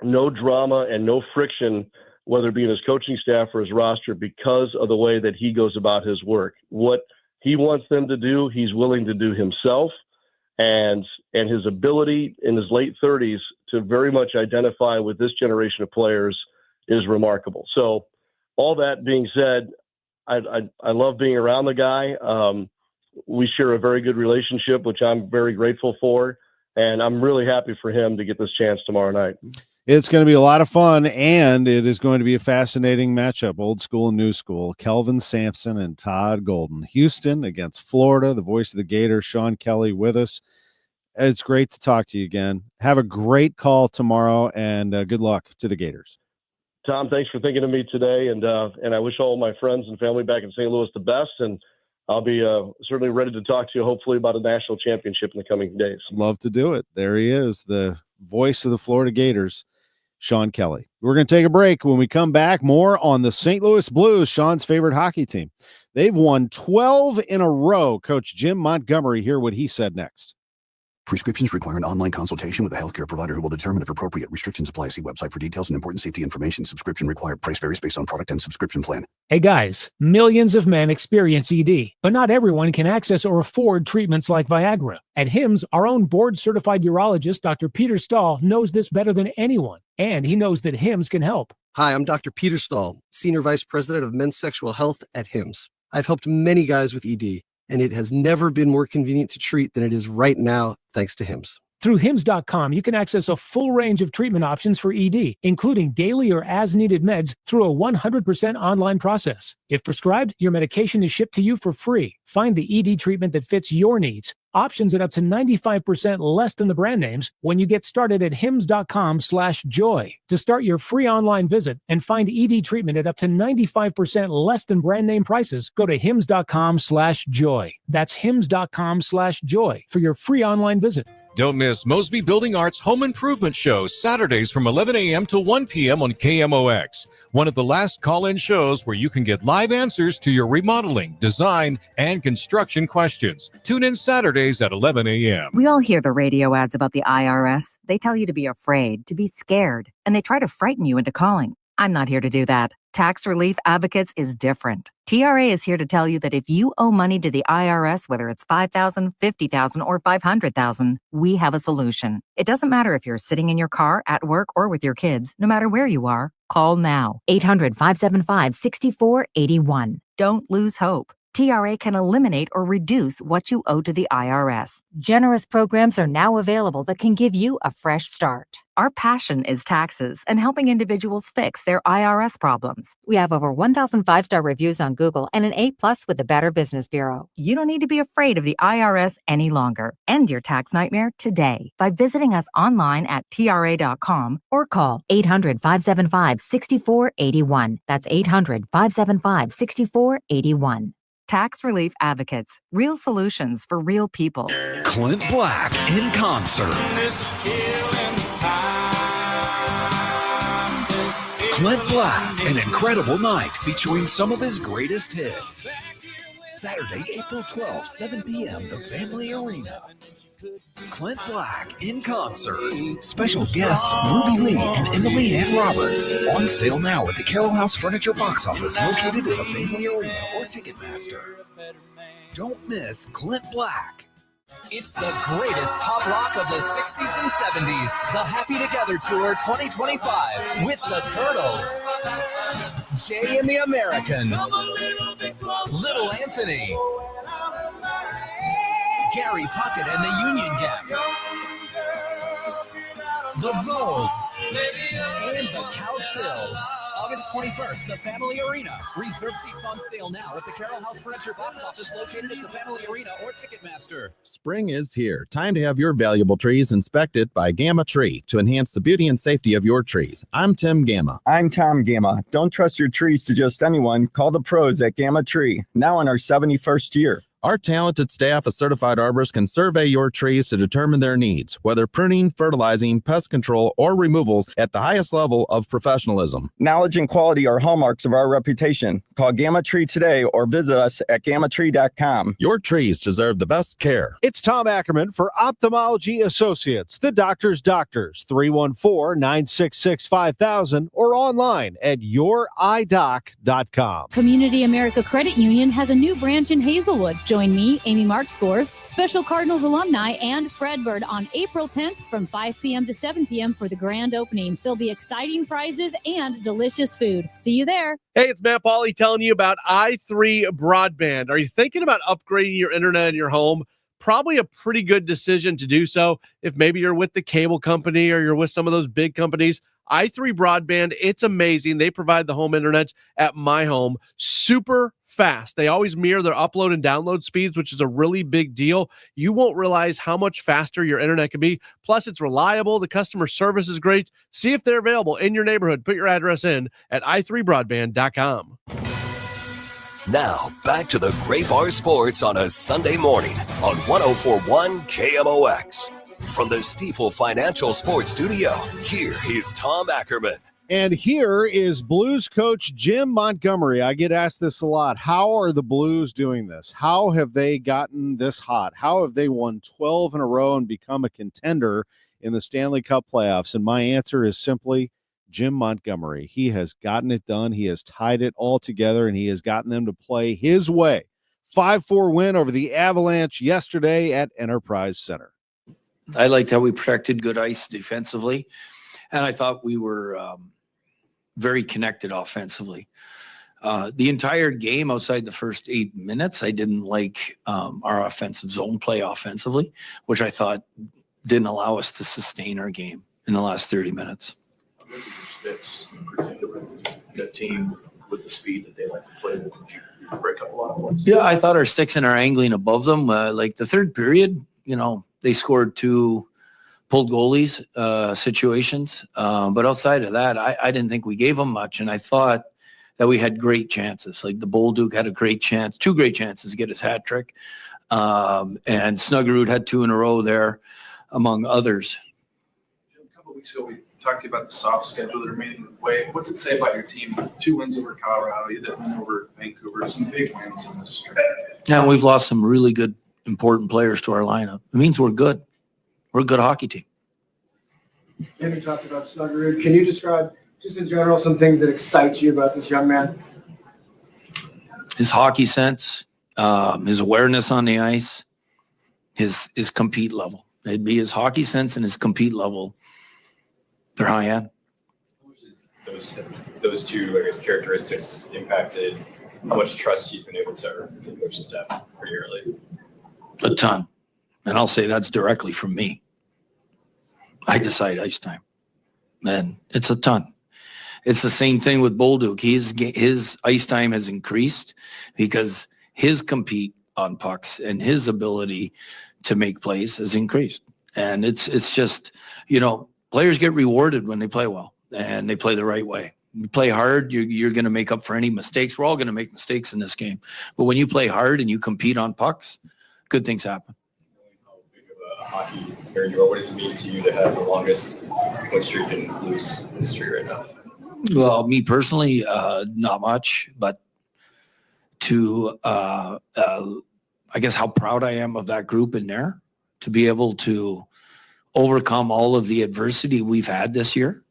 Speaker 21: drama and no friction, whether it be in his coaching staff or his roster, because of the way that he goes about his work. What he wants them to do, he's willing to do himself. And his ability in his late 30s to very much identify with this generation of players is remarkable. So all that being said, I love being around the guy. We share a very good relationship, which I'm very grateful for. And I'm really happy for him to get this chance tomorrow night.
Speaker 2: It's going to be a lot of fun, and it is going to be a fascinating matchup, old school and new school. Kelvin Sampson and Todd Golden. Houston against Florida, the voice of the Gators, Sean Kelley with us. It's great to talk to you again. Have a great call tomorrow, and good luck to the Gators.
Speaker 21: Tom, thanks for thinking of me today, and I wish all my friends and family back in St. Louis the best, and I'll be certainly ready to talk to you, hopefully, about a national championship in the coming days.
Speaker 2: Love to do it. There he is, the voice of the Florida Gators, Sean Kelley. We're going to take a break. When we come back, more on the St. Louis Blues, Sean's favorite hockey team. They've won 12 in a row. Coach Jim Montgomery, hear what he said next.
Speaker 17: Prescriptions require an online consultation with a healthcare provider who will determine if appropriate. Restrictions apply. See website for details and important safety information. Subscription required. Price varies based on product and subscription plan.
Speaker 18: Hey guys, millions of men experience ED, but not everyone can access or afford treatments like Viagra. At HIMSS, our own board-certified urologist, Dr. Peter Stahl, knows this better than anyone, and he knows that HIMSS can help.
Speaker 19: Hi, I'm Dr. Peter Stahl, Senior Vice President of Men's Sexual Health at HIMSS. I've helped many guys with ED, and it has never been more convenient to treat than it is right now, thanks to HIMSS.
Speaker 18: Through HIMSS.com, you can access a full range of treatment options for ED, including daily or as-needed meds through a 100% online process. If prescribed, your medication is shipped to you for free. Find the ED treatment that fits your needs. Options at up to 95% less than the brand names when you get started at hims.com/joy. To start your free online visit and find ED treatment at up to 95% less than brand name prices, go to hims.com/joy. That's hims.com/joy for your free online visit.
Speaker 4: Don't miss Mosby Building Arts Home Improvement Shows, Saturdays from 11 a.m. to 1 p.m. on KMOX. One of the last call-in shows where you can get live answers to your remodeling, design, and construction questions. Tune in Saturdays at 11 a.m.
Speaker 8: We all hear the radio ads about the IRS. They tell you to be afraid, to be scared, and they try to frighten you into calling. I'm not here to do that. Tax Relief Advocates is different. TRA is here to tell you that if you owe money to the IRS, whether it's $5,000, $50,000, or $500,000, we have a solution. It doesn't matter if you're sitting in your car, at work, or with your kids. No matter where you are, call now. 800-575-6481. Don't lose hope. TRA can eliminate or reduce what you owe to the IRS. Generous programs are now available that can give you a fresh start. Our passion is taxes and helping individuals fix their IRS problems. We have over 1,000 5-star reviews on Google and an A+ with the Better Business Bureau. You don't need to be afraid of the IRS any longer. End your tax nightmare today by visiting us online at TRA.com or call 800-575-6481. That's 800-575-6481. Tax Relief Advocates. Real solutions for real people.
Speaker 22: Clint Black in concert. Clint Black, an incredible night featuring some of his greatest hits. Saturday, April 12th, 7 p.m., the Family Arena. Clint Black in concert. Special guests Ruby Lee and Emily Ann Roberts. On sale now at the Carroll House Furniture box office located at the Family Arena or Ticketmaster. Don't miss Clint Black.
Speaker 23: It's the greatest pop rock of the 60s and 70s. The Happy Together Tour 2025 with the Turtles. Jay and the Americans, Little Anthony, Gary Puckett and the Union Gap, the Vogues, and the Cowsills. August 21st, the Family Arena. Reserve seats on sale now at the Carroll House Furniture box office located at the Family Arena or Ticketmaster.
Speaker 3: Spring is here. Time to have your valuable trees inspected by Gamma Tree to enhance the beauty and safety of your trees. I'm Tim Gamma.
Speaker 5: I'm Tom Gamma. Don't trust your trees to just anyone. Call the pros at Gamma Tree. Now in our 71st year.
Speaker 3: Our talented staff of certified arborists can survey your trees to determine their needs, whether pruning, fertilizing, pest control, or removals at the highest level of professionalism.
Speaker 5: Knowledge and quality are hallmarks of our reputation. Call Gamma Tree today or visit us at gammatree.com.
Speaker 3: Your trees deserve the best care.
Speaker 2: It's Tom Ackerman for Ophthalmology Associates, the doctor's doctors, 314-966-5000 or online at youridoc.com.
Speaker 7: Community America Credit Union has a new branch in Hazelwood. Join me, Amy Markscores, Special Cardinals alumni, and Fred Bird on April 10th from 5 p.m. to 7 p.m. for the grand opening. There'll be exciting prizes and delicious food. See you there.
Speaker 24: Hey, it's Matt Pauley telling you about i3 Broadband. Are you thinking about upgrading your internet in your home? Probably a pretty good decision to do so if maybe you're with the cable company or you're with some of those big companies. i3 Broadband, it's amazing. They provide the home internet at my home. Super fast. They always mirror their upload and download speeds, which is a really big deal. You won't realize how much faster your internet can be. Plus, it's reliable. The customer service is great. See if they're available in your neighborhood. Put your address in at i3broadband.com.
Speaker 1: Now, back to the Great Bar Sports on a Sunday morning on 104.1 KMOX. From the Stifel Financial Sports Studio, here is Tom Ackerman.
Speaker 2: And here is Blues coach Jim Montgomery. I get asked this a lot. How are the Blues doing this? How have they gotten this hot? How have they won 12 in a row and become a contender in the Stanley Cup playoffs? And my answer is simply Jim Montgomery. He has gotten it done. He has tied it all together, and he has gotten them to play his way. 5-4 win over the Avalanche yesterday at Enterprise Center.
Speaker 25: I liked how we protected good ice defensively, and I thought we were very connected offensively. The entire game outside the first 8 minutes, I didn't like our offensive zone play offensively, which I thought didn't allow us to sustain our game in the last 30 minutes.
Speaker 26: Sticks, in particular, that team with the speed that they like to play with, you break up a lot of points.
Speaker 25: Yeah, I thought our sticks and our angling above them, like the third period, they scored 2 pulled goalies situations. But outside of that, I didn't think we gave them much. And I thought that we had great chances. Like the Bolduc had a great chance, 2 great chances to get his hat trick. And Snuggerud had 2 in a row there, among others.
Speaker 26: A couple of weeks ago, we talked to you about the soft schedule that remaining way. What's it say about your team? 2 wins over Colorado, you did win over Vancouver, some big wins in this stretch.
Speaker 25: Yeah, we've lost some really good, important players to our lineup. It means we're good. We're a good hockey team.
Speaker 27: Jimmy talked about Snuggerud. Can you describe, just in general, some things that excite you about this young man?
Speaker 25: His hockey sense, his awareness on the ice, his compete level. It'd be his hockey sense and his compete level. They're high end.
Speaker 28: Those 2, I guess, characteristics impacted how much trust he's been able to earn from the coaching staff pretty early.
Speaker 25: A ton. And I'll say that's directly from me. I decide ice time. And it's a ton. It's the same thing with Bolduc. His ice time has increased because his compete on pucks and his ability to make plays has increased. And it's just, players get rewarded when they play well and they play the right way. You play hard, you're going to make up for any mistakes. We're all going to make mistakes in this game. But when you play hard and you compete on pucks, good things happen.
Speaker 28: How big of a hockey nerd you are? What does it mean to you to have the longest point streak in Blues history right now?
Speaker 25: Well, me personally, not much, but to, I guess, how proud I am of that group in there to be able to overcome all of the adversity we've had this year.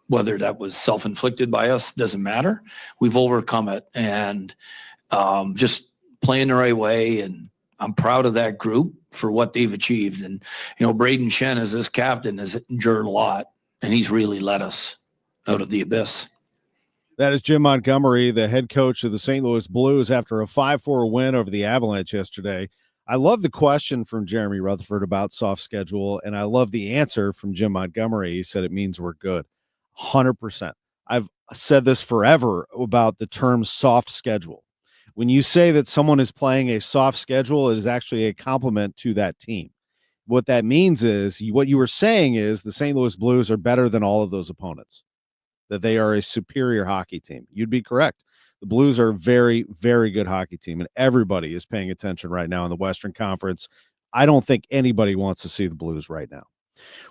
Speaker 25: Whether that was self-inflicted by us, doesn't matter. We've overcome it and just playing the right way. And I'm proud of that group for what they've achieved. And, Braden Shen as this captain has endured a lot, and he's really led us out of the abyss.
Speaker 2: That is Jim Montgomery, the head coach of the St. Louis Blues, after a 5-4 win over the Avalanche yesterday. I love the question from Jeremy Rutherford about soft schedule, and I love the answer from Jim Montgomery. He said it means we're good. 100%. I've said this forever about the term soft schedule. When you say that someone is playing a soft schedule, it is actually a compliment to that team. What that means is, what you were saying is the St. Louis Blues are better than all of those opponents, that they are a superior hockey team. You'd be correct. The Blues are a very, very good hockey team, and everybody is paying attention right now in the Western Conference. I don't think anybody wants to see the Blues right now.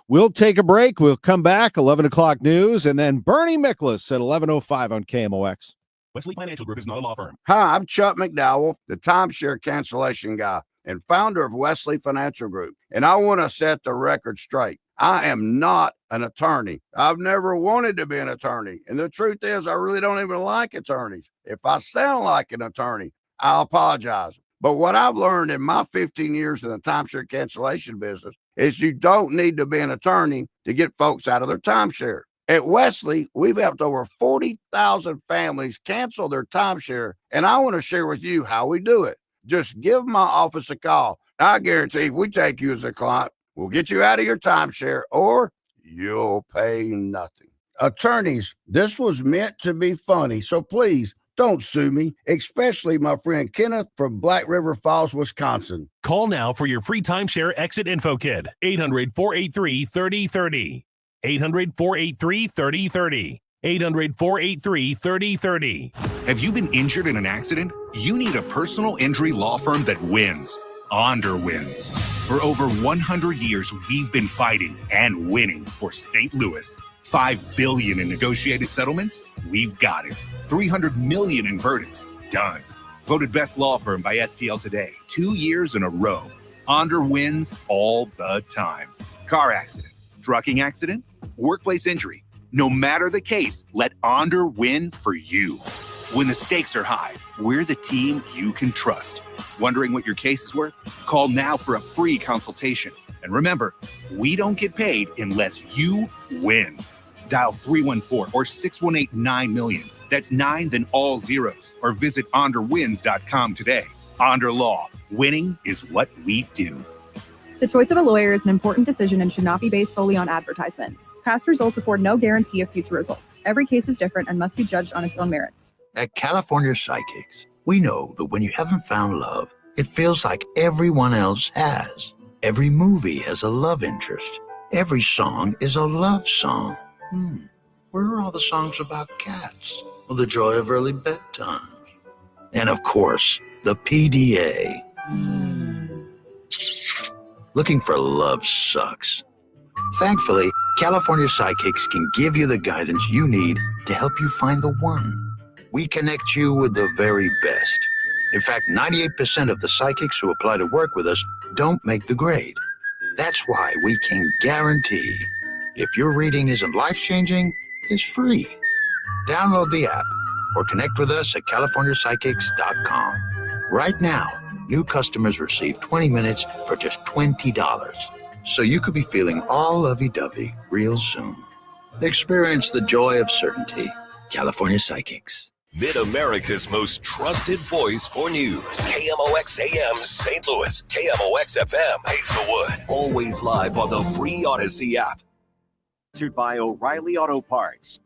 Speaker 2: We'll take a break. We'll come back, 11 o'clock news, and then Bernie Miklasz at 11:05 on KMOX.
Speaker 6: Wesley Financial Group is not a law firm.
Speaker 9: Hi, I'm Chuck McDowell, the timeshare cancellation guy and founder of Wesley Financial Group, and I want to set the record straight. I am not an attorney. I've never wanted to be an attorney. And the truth is, I really don't even like attorneys. If I sound like an attorney, I'll apologize. But what I've learned in my 15 years in the timeshare cancellation business is you don't need to be an attorney to get folks out of their timeshare. At Wesley, we've helped over 40,000 families cancel their timeshare, and I want to share with you how we do it. Just give my office a call. I guarantee if we take you as a client, we'll get you out of your timeshare, or you'll pay nothing. Attorneys, this was meant to be funny, so please don't sue me, especially my friend Kenneth from Black River Falls, Wisconsin.
Speaker 6: Call now for your free timeshare exit info kit. 800-483-3030. 800-483-3030. 800-483-3030.
Speaker 10: Have you been injured in an accident? You need a personal injury law firm that wins. Onder wins. For over 100 years, we've been fighting and winning for St. Louis. $5 billion in negotiated settlements? We've got it. $300 million in verdicts? Done. Voted best law firm by STL Today 2 years in a row. Onder wins all the time. Car accident, trucking accident, workplace injury. No matter the case, let Onder win for you. When the stakes are high, we're the team you can trust. Wondering what your case is worth? Call now for a free consultation. And remember, we don't get paid unless you win. Dial 314 or 618-9-million. That's 9, then all zeros. Or visit onderwins.com today. Onder Law. Winning is what we do.
Speaker 11: The choice of a lawyer is an important decision and should not be based solely on advertisements. Past results afford no guarantee of future results. Every case is different and must be judged on its own merits.
Speaker 12: At California Psychics, we know that when you haven't found love, it feels like everyone else has. Every movie has a love interest. Every song is a love song. Where are all the songs about cats? Well, the joy of early bedtime. And of course, the PDA. Looking for love sucks. Thankfully, California Psychics can give you the guidance you need to help you find the one. We connect you with the very best. In fact, 98% of the psychics who apply to work with us don't make the grade. That's why we can guarantee if your reading isn't life-changing, it's free. Download the app or connect with us at CaliforniaPsychics.com. Right now, new customers receive 20 minutes for just $20. So you could be feeling all lovey-dovey real soon. Experience the joy of certainty. California Psychics.
Speaker 1: Mid-America's most trusted voice for news. KMOX AM St. Louis. KMOX FM Hazelwood. Always live on the free Odyssey app.
Speaker 13: Sponsored by O'Reilly Auto Parts.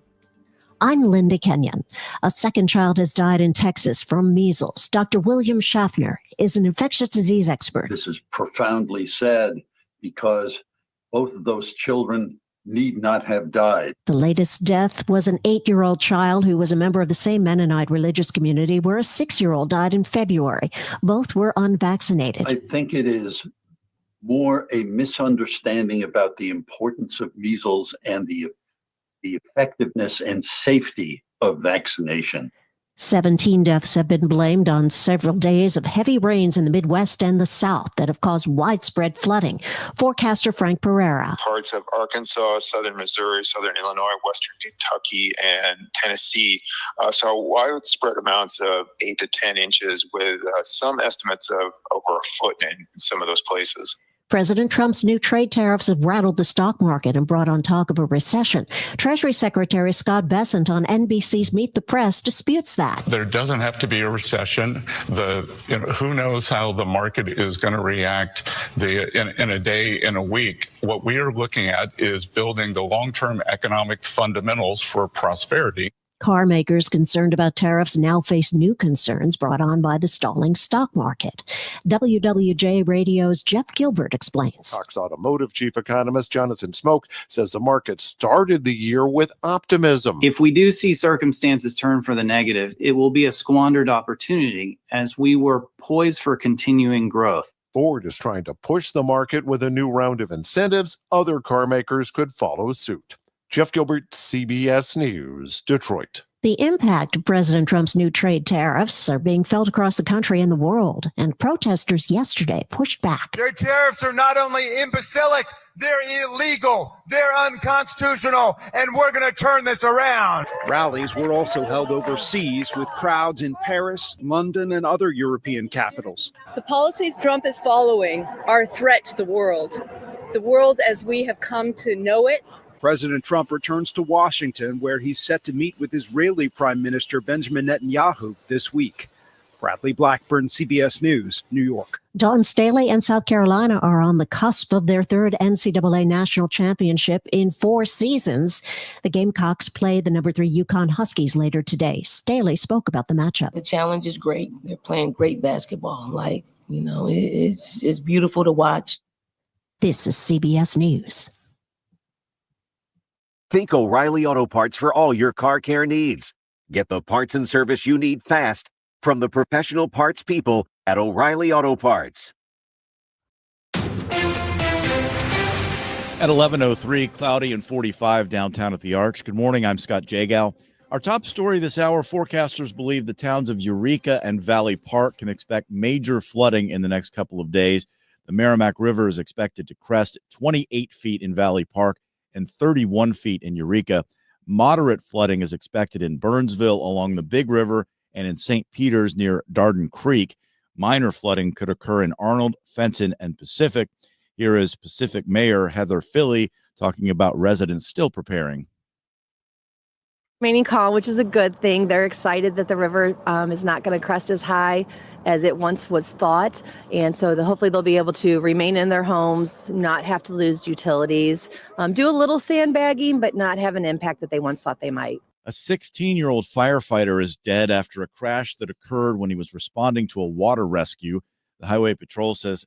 Speaker 14: I'm Linda Kenyon. A second child has died in Texas from measles. Dr. William Schaffner is an infectious disease expert.
Speaker 15: This is profoundly sad because both of those children need not have died.
Speaker 14: The latest death was an 8-year-old child who was a member of the same Mennonite religious community, where a 6-year-old died in February. Both were unvaccinated.
Speaker 15: I think it is more a misunderstanding about the importance of measles and the effectiveness and safety of vaccination.
Speaker 14: 17 deaths have been blamed on several days of heavy rains in the Midwest and the South that have caused widespread flooding. Forecaster Frank Pereira.
Speaker 29: Parts of Arkansas, southern Missouri, southern Illinois, western Kentucky, and Tennessee. So widespread amounts of 8 to 10 inches with some estimates of over a foot in some of those places.
Speaker 14: President Trump's new trade tariffs have rattled the stock market and brought on talk of a recession. Treasury Secretary Scott Bessent on NBC's Meet the Press disputes that.
Speaker 4: There doesn't have to be a recession. Who knows how the market is going to react in a day, in a week. What we are looking at is building the long-term economic fundamentals for prosperity.
Speaker 14: Car makers concerned about tariffs now face new concerns brought on by the stalling stock market. WWJ Radio's Jeff Gilbert explains.
Speaker 8: Cox Automotive Chief Economist Jonathan Smoke says the market started the year with optimism.
Speaker 16: If we do see circumstances turn for the negative, it will be a squandered opportunity as we were poised for continuing growth.
Speaker 8: Ford is trying to push the market with a new round of incentives. Other car makers could follow suit. Jeff Gilbert, CBS News, Detroit.
Speaker 14: The impact of President Trump's new trade tariffs are being felt across the country and the world, and protesters yesterday pushed back.
Speaker 17: Their tariffs are not only imbecilic, they're illegal, they're unconstitutional, and we're going to turn this around.
Speaker 18: Rallies were also held overseas with crowds in Paris, London, and other European capitals.
Speaker 19: The policies Trump is following are a threat to the world as we have come to know it.
Speaker 18: President Trump returns to Washington, where he's set to meet with Israeli Prime Minister Benjamin Netanyahu this week. Bradley Blackburn, CBS News, New York.
Speaker 14: Dawn Staley and South Carolina are on the cusp of their third NCAA National Championship in 4 seasons. The Gamecocks play the number 3 UConn Huskies later today. Staley spoke about the matchup.
Speaker 20: The challenge is great. They're playing great basketball. It's beautiful to watch.
Speaker 14: This is CBS News.
Speaker 21: Think O'Reilly Auto Parts for all your car care needs. Get the parts and service you need fast from the professional parts people at O'Reilly Auto Parts.
Speaker 22: At 11:03, cloudy and 45 downtown at the Arch. Good morning, I'm Scott Jagow. Our top story this hour, forecasters believe the towns of Eureka and Valley Park can expect major flooding in the next couple of days. The Merrimack River is expected to crest 28 feet in Valley Park and 31 feet in Eureka. Moderate flooding is expected in Burnsville along the Big River and in St. Peters near Darden Creek. Minor flooding could occur in Arnold, Fenton, and Pacific. Here is Pacific Mayor Heather Philly talking about residents still preparing.
Speaker 30: Remaining calm, which is a good thing. They're excited that the river is not going to crest as high as it once was thought. And so hopefully they'll be able to remain in their homes, not have to lose utilities, do a little sandbagging, but not have an impact that they once thought they might.
Speaker 22: A 16-year-old firefighter is dead after a crash that occurred when he was responding to a water rescue. The Highway Patrol says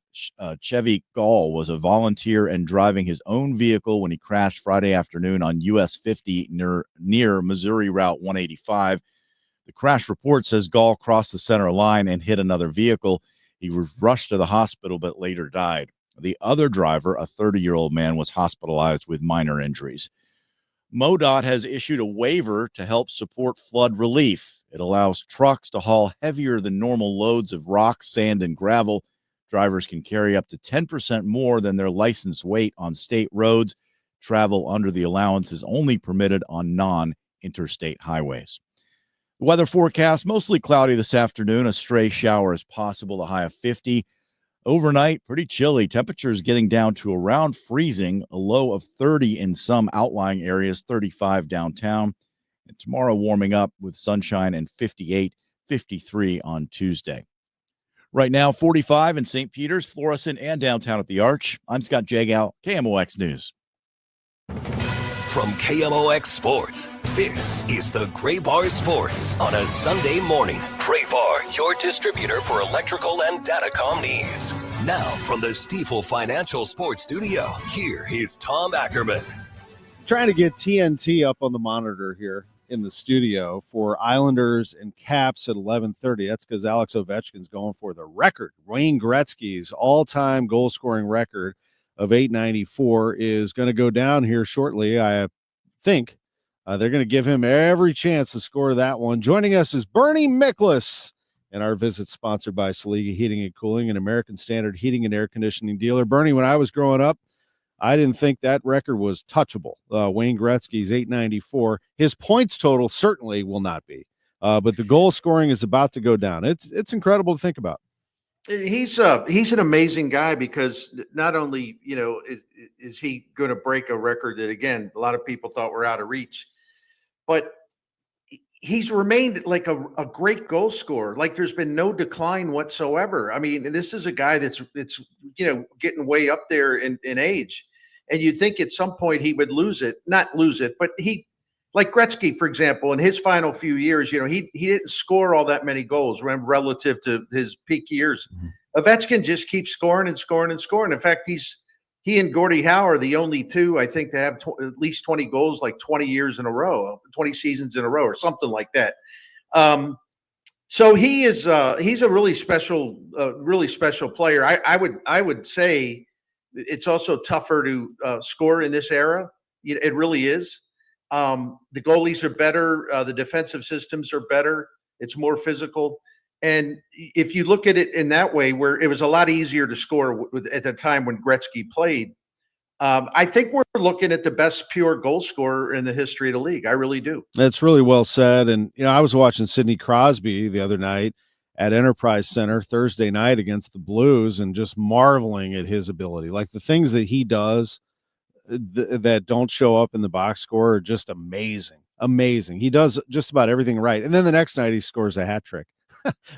Speaker 22: Chevy Gall was a volunteer and driving his own vehicle when he crashed Friday afternoon on US 50 near Missouri Route 185. The crash report says Gall crossed the center line and hit another vehicle. He was rushed to the hospital but later died. The other driver, a 30-year-old man, was hospitalized with minor injuries. MoDOT has issued a waiver to help support flood relief. It allows trucks to haul heavier than normal loads of rock, sand, and gravel. Drivers can carry up to 10% more than their licensed weight on state roads. Travel under the allowance is only permitted on non-interstate highways. The weather forecast, mostly cloudy this afternoon. A stray shower is possible, a high of 50. Overnight, pretty chilly. Temperatures getting down to around freezing, a low of 30 in some outlying areas, 35 downtown. And tomorrow warming up with sunshine and 58, 53 on Tuesday. Right now, 45 in St. Peters, Florissant, and downtown at the Arch. I'm Scott Jagow, KMOX News.
Speaker 1: From KMOX Sports, this is the Gray Bar Sports on a Sunday morning. Gray Bar, your distributor for electrical and datacom needs. Now from the Stifel Financial Sports Studio, here is Tom Ackerman.
Speaker 2: Trying to get TNT up on the monitor here in the studio for Islanders and Caps at 11:30. That's because Alex Ovechkin's going for the record. Wayne Gretzky's all-time goal-scoring record of 894 is going to go down here shortly. I think they're going to give him every chance to score that one. Joining us is Bernie Miklas, and our visit sponsored by Saliga Heating and Cooling, an American Standard heating and air conditioning dealer. Bernie, when I was growing up, I didn't think that record was touchable. Wayne Gretzky's 894. His points total certainly will not be, but the goal scoring is about to go down. It's incredible to think about.
Speaker 3: He's an amazing guy because not only, is he going to break a record that, again, a lot of people thought were out of reach, but he's remained like a great goal scorer. Like there's been no decline whatsoever. I mean, this is a guy that's getting way up there in age, and you'd think at some point he would not lose it, but like Gretzky, for example, in his final few years, he didn't score all that many goals relative to his peak years. Ovechkin just keeps scoring and scoring and scoring. In fact, he and Gordie Howe are the only two, I think, to have at least 20 goals, like 20 years in a row, 20 seasons in a row, or something like that. So he's a really special player. I would say it's also tougher to score in this era. It really is. The goalies are better. The defensive systems are better. It's more physical. And if you look at it in that way, where it was a lot easier to score at the time when Gretzky played, I think we're looking at the best pure goal scorer in the history of the league. I really do.
Speaker 2: That's really well said. And, I was watching Sidney Crosby the other night at Enterprise Center Thursday night against the Blues and just marveling at his ability. Like the things that he does that don't show up in the box score are just amazing. Amazing. He does just about everything right. And then the next night he scores a hat trick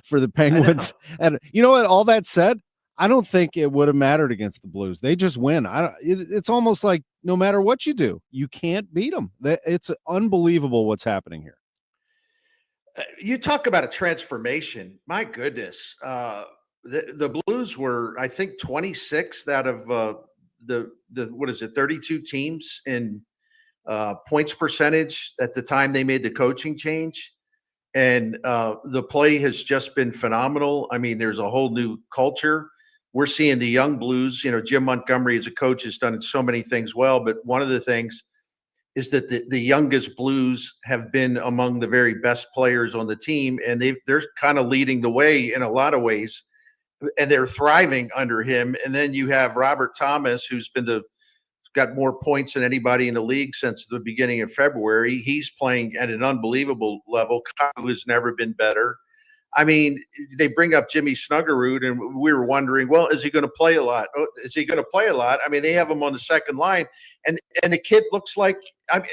Speaker 2: for the Penguins. And you know what? All that said, I don't think it would have mattered against the Blues. They just win. It's almost like no matter what you do, you can't beat them. It's unbelievable what's happening here.
Speaker 3: You talk about a transformation. My goodness. The Blues were, I think, 26th out of the 32 teams in points percentage at the time they made the coaching change. And the play has just been phenomenal. I mean, there's a whole new culture. We're seeing the young Blues. Jim Montgomery as a coach has done so many things well, but one of the things is that the youngest Blues have been among the very best players on the team, and they're kind of leading the way in a lot of ways, and they're thriving under him. And then you have Robert Thomas, who's got more points than anybody in the league since the beginning of February. He's playing at an unbelievable level. Kyle has never been better. I mean, they bring up Jimmy Snuggerud, and we were wondering, well, is he going to play a lot? Is he going to play a lot? I mean, they have him on the second line, and the kid looks like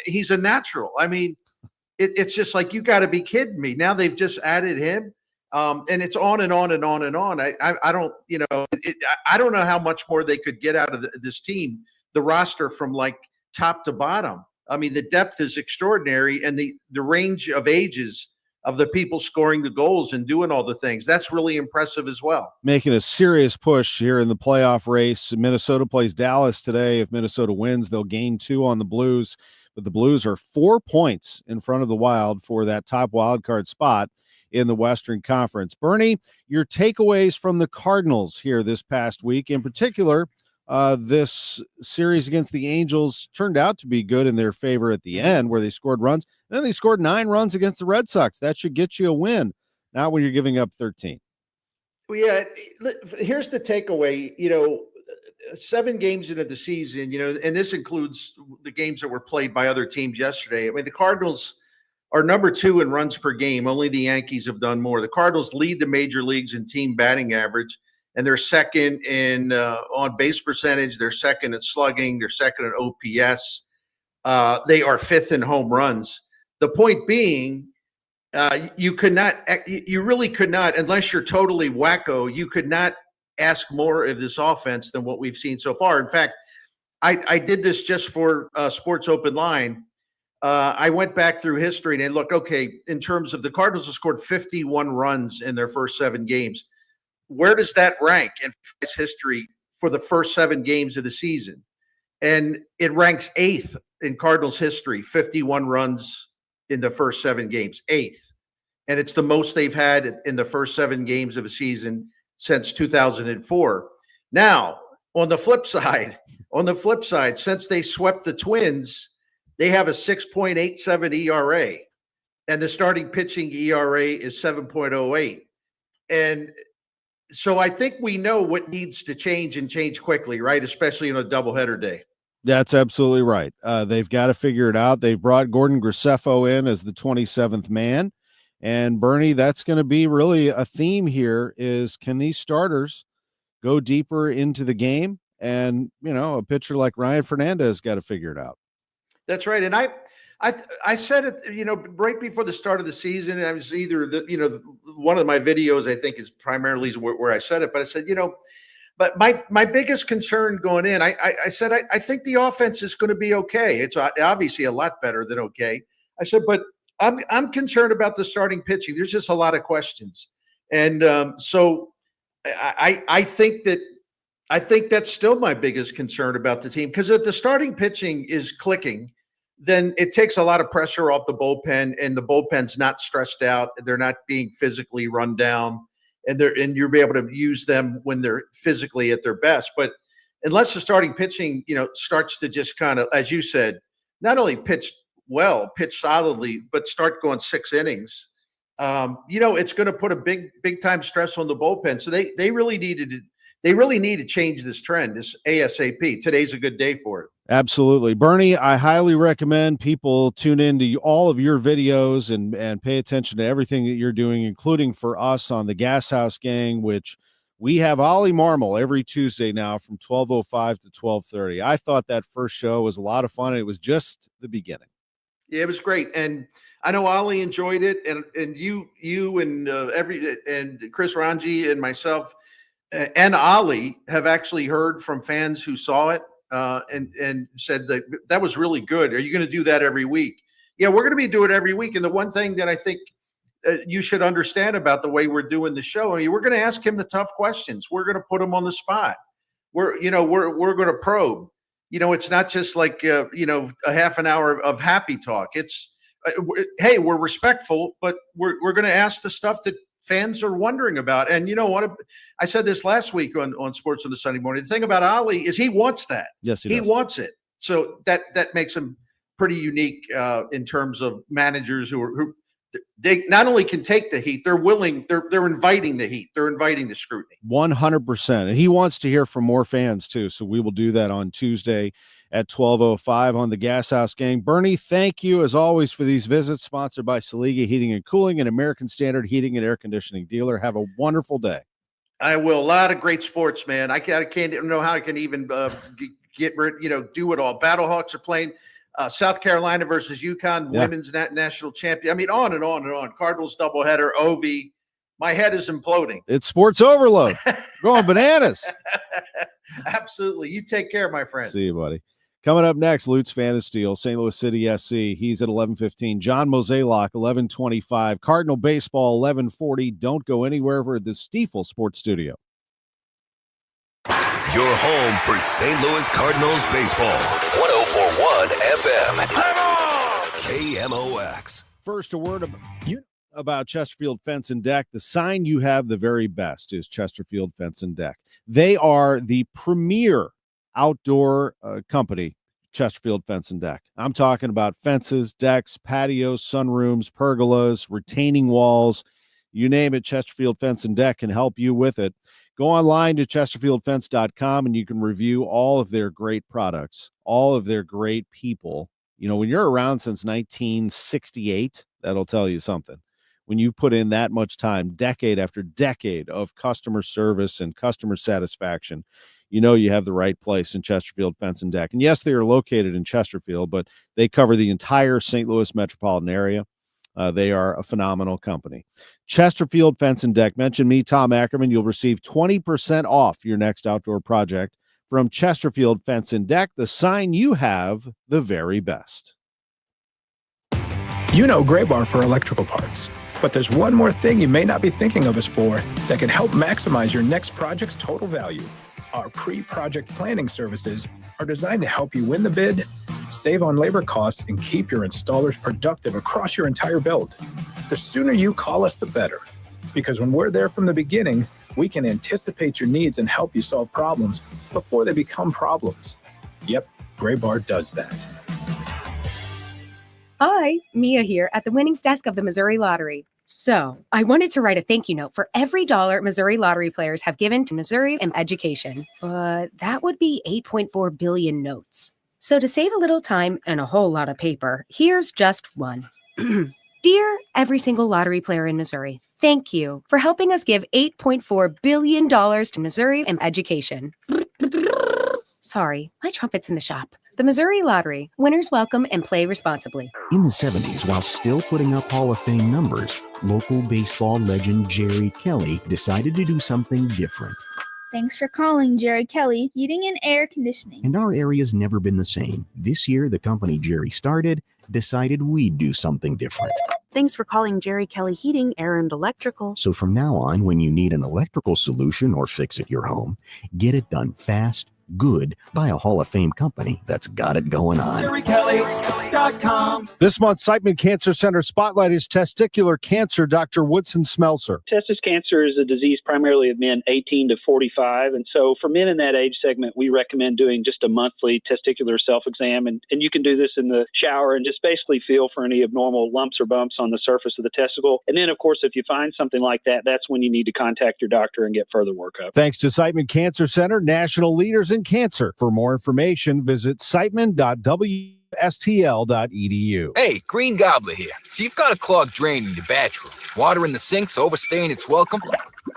Speaker 3: he's a natural. I mean, it's just like, you got to be kidding me. Now they've just added him, and it's on and on and on and on. I don't, I don't know how much more they could get out of this team. The roster from like top to bottom. I mean, the depth is extraordinary, and the range of ages of the people scoring the goals and doing all the things, that's really impressive as well.
Speaker 2: Making a serious push here in the playoff race. Minnesota plays Dallas today. If Minnesota wins, they'll gain 2 on the Blues, but the Blues are 4 points in front of the Wild for that top wild card spot in the Western Conference. Bernie, your takeaways from the Cardinals here this past week, in particular, this series against the Angels turned out to be good in their favor at the end, where they scored runs. Then they scored 9 runs against the Red Sox. That should get you a win, not when you're giving up 13.
Speaker 3: Well, yeah, here's the takeaway. 7 games into the season, and this includes the games that were played by other teams yesterday. I mean, the Cardinals are number 2 in runs per game. Only the Yankees have done more. The Cardinals lead the major leagues in team batting average, and they're second in on base percentage. They're second in slugging. They're second in OPS. They are 5th in home runs. The point being, you really could not, unless you're totally wacko, you could not ask more of this offense than what we've seen so far. In fact, I did this just for Sports Open Line. I went back through history and look, okay, in terms of the Cardinals have scored 51 runs in their first 7 games. Where does that rank in history for the first 7 games of the season? And it ranks 8th in Cardinals history, 51 runs in the first 7 games, 8th. And it's the most they've had in the first 7 games of a season since 2004. Now, on the flip side, since they swept the Twins, they have a 6.87 ERA, and the starting pitching ERA is 7.08. And so I think we know what needs to change, and change quickly, right? Especially on a doubleheader day.
Speaker 2: That's absolutely right. They've got to figure it out. They've brought Gordon Graceffo in as the 27th man, And Bernie, that's going to be really a theme here is, can these starters go deeper into the game? And, a pitcher like Ryan Fernandez got to figure it out.
Speaker 3: That's right. And I said it, right before the start of the season. I was either one of my videos, I think, is primarily where I said it, but I said, but my biggest concern going in, I said, I think the offense is going to be okay. It's obviously a lot better than okay. I said, but I'm concerned about the starting pitching. There's just a lot of questions. And so I think that's still my biggest concern about the team, because if the starting pitching is clicking, then it takes a lot of pressure off the bullpen, and the bullpen's not stressed out. They're not being physically run down, and you'll be able to use them when they're physically at their best. But unless the starting pitching, starts to just kind of, as you said, not only pitch well, pitch solidly, but start going 6 innings, it's going to put a big time stress on the bullpen. So they really need to change this trend, this ASAP. Today's a good day for it.
Speaker 2: Absolutely. Bernie, I highly recommend people tune into all of your videos and pay attention to everything that you're doing, including for us on the Gas House Gang, which we have Ollie Marmol every Tuesday now from 12:05 to 12:30. I thought that first show was a lot of fun, and it was just the beginning.
Speaker 3: Yeah, it was great. And I know Ollie enjoyed it, and you and Chris Ranji and myself and Ollie have actually heard from fans who saw it and said that was really good. Are you going to do that every week? Yeah, we're going to be doing it every week. And the one thing that I think you should understand about the way we're doing the show, we're going to ask him the tough questions. We're going to put him on the spot. We're going to probe. It's not just like a half an hour of happy talk. It's hey, we're respectful, but we're going to ask the stuff that fans are wondering about. And I said this last week on Sports on the Sunday Morning. The thing about Ollie is he wants that.
Speaker 2: Yes, he does.
Speaker 3: Wants it. So that makes him pretty unique in terms of managers who they not only can take the heat, they're willing. They're inviting the heat. They're inviting the scrutiny.
Speaker 2: 100%. And he wants to hear from more fans too. So we will do that on Tuesday at 12:05 on the Gas House Gang. Bernie, thank you as always for these visits, sponsored by Saliga Heating and Cooling, an American Standard heating and air conditioning dealer. Have a wonderful day.
Speaker 3: I will. A lot of great sports, man. I can't know how I can even get rid, do it all. Battlehawks are playing South Carolina versus UConn, women's national champion. I mean, on and on and on. Cardinals doubleheader, Ovi. My head is imploding.
Speaker 2: It's sports overload. Going bananas.
Speaker 3: Absolutely. You take care, my friend.
Speaker 2: See you, buddy. Coming up next, Lutz Fan of Steel, St. Louis City SC. He's at 11:15. John Mozeliak, 11:25. Cardinal Baseball, 11:40. Don't go anywhere for the Stiefel Sports Studio.
Speaker 1: Your home for St. Louis Cardinals baseball. 104.1 FM. KMOX.
Speaker 2: First, a word about Chesterfield Fence and Deck. The sign you have the very best is Chesterfield Fence and Deck. They are the premier outdoor company, Chesterfield Fence and Deck. I'm talking about fences, decks, patios, sunrooms, pergolas, retaining walls. You name it, Chesterfield Fence and Deck can help you with it. Go online to chesterfieldfence.com and you can review all of their great products, all of their great people. When you're around since 1968, that'll tell you something. When you put in that much time, decade after decade of customer service and customer satisfaction, you have the right place in Chesterfield Fence and Deck. And yes, they are located in Chesterfield, but they cover the entire St. Louis metropolitan area. They are a phenomenal company. Chesterfield Fence and Deck. Mention me, Tom Ackerman. You'll receive 20% off your next outdoor project from Chesterfield Fence and Deck. The sign you have the very best.
Speaker 5: Gray Bar for electrical parts. But there's one more thing you may not be thinking of us for that can help maximize your next project's total value. Our pre-project planning services are designed to help you win the bid, save on labor costs, and keep your installers productive across your entire build. The sooner you call us, the better. Because when we're there from the beginning, we can anticipate your needs and help you solve problems before they become problems. Yep, Gray Bar does that.
Speaker 6: Hi, Mia here at the winnings desk of the Missouri Lottery. So, I wanted to write a thank you note for every dollar Missouri Lottery players have given to Missouri and education, but that would be 8.4 billion notes. So to save a little time and a whole lot of paper, here's just one. Dear every single lottery player in Missouri, thank you for helping us give $8.4 billion to Missouri and education. Sorry, my trumpet's in the shop. The Missouri Lottery. Winners welcome and play responsibly.
Speaker 7: In the 70s, while still putting up Hall of Fame numbers, local baseball legend Jerry Kelly decided to do something different.
Speaker 9: Thanks for calling Jerry Kelly Heating and Air Conditioning.
Speaker 7: And our area's never been the same. This year, the company Jerry started decided we'd do something different.
Speaker 10: Thanks for calling Jerry Kelly Heating, Air, and Electrical.
Speaker 7: So from now on, when you need an electrical solution or fix at your home, get it done fast, good, by a Hall of Fame company that's got it going on.
Speaker 11: JerryKelly.com.
Speaker 2: This month's Siteman Cancer Center spotlight is testicular cancer. Dr. Woodson Smelser.
Speaker 23: Testis cancer is a disease primarily of men 18 to 45. And so for men in that age segment, we recommend doing just a monthly testicular self-exam. And you can do this in the shower and just basically feel for any abnormal lumps or bumps on the surface of the testicle. And then, of course, if you find something like that, that's when you need to contact your doctor and get further workup.
Speaker 2: Thanks to Siteman Cancer Center, national leaders in cancer. For more information, visit siteman.wstl.edu.
Speaker 24: Hey, Green Gobbler here. So you've got a clogged drain in your bathroom. Water in the sink's overstaying its welcome.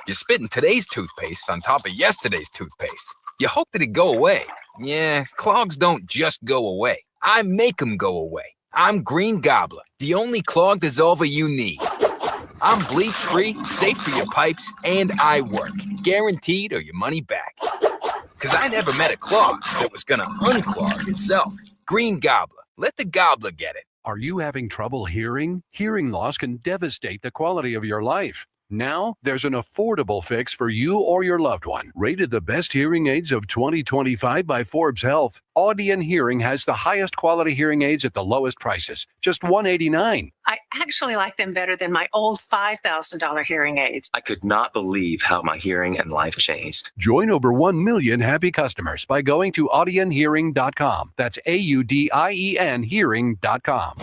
Speaker 24: You're spitting today's toothpaste on top of yesterday's toothpaste. You hope that it go away. Yeah, clogs don't just go away. I make them go away. I'm Green Gobbler, the only clog dissolver you need. I'm bleach-free, safe for your pipes, and I work. Guaranteed or your money back. Because I never met a clog that was going to unclog itself. Green Gobbler. Let the gobbler get it.
Speaker 25: Are you having trouble hearing? Hearing loss can devastate the quality of your life. Now, there's an affordable fix for you or your loved one. Rated the best hearing aids of 2025 by Forbes Health, Audion Hearing has the highest quality hearing aids at the lowest prices, just $189.
Speaker 26: I actually like them better than my old $5,000 hearing aids.
Speaker 27: I could not believe how my hearing and life changed.
Speaker 25: Join over 1 million happy customers by going to audionhearing.com. That's AUDIEN hearing.com.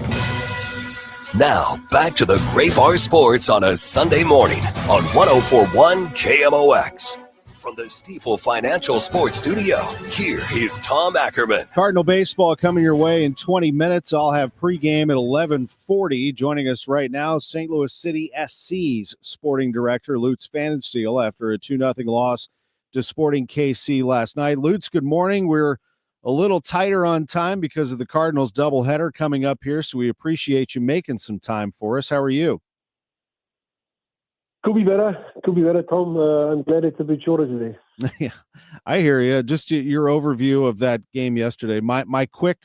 Speaker 1: Now, back to the Great Bar Sports on a Sunday morning on 104.1 KMOX. From the Stifel Financial Sports Studio, here is Tom Ackerman.
Speaker 2: Cardinal baseball coming your way in 20 minutes. I'll have pregame at 11:40. Joining us right now, St. Louis City SC's sporting director, Lutz Pfannenstiel, after a 2-0 loss to Sporting KC last night. Lutz, good morning. We're a little tighter on time because of the Cardinals doubleheader coming up here, so we appreciate you making some time for us. How are you?
Speaker 28: Could be better, Tom. I'm glad it's a bit shorter today.
Speaker 2: Yeah, I hear you. Just your overview of that game yesterday. My quick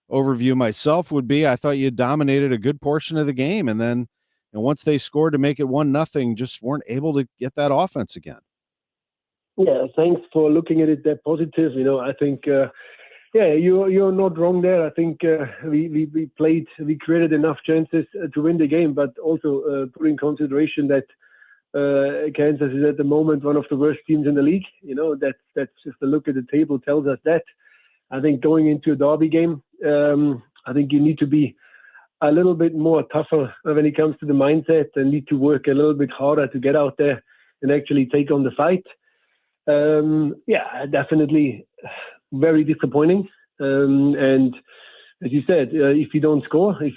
Speaker 2: overview myself would be I thought you dominated a good portion of the game, and then once they scored to make it 1-0, just weren't able to get that offense again.
Speaker 28: Yeah, thanks for looking at it that positive. I think you're not wrong there. I think we created enough chances to win the game, but also put in consideration that Kansas is at the moment one of the worst teams in the league. That's just a look at the table tells us that. I think going into a derby game, I think you need to be a little bit more tougher when it comes to the mindset and need to work a little bit harder to get out there and actually take on the fight. Definitely very disappointing. And as you said, if you don't score, we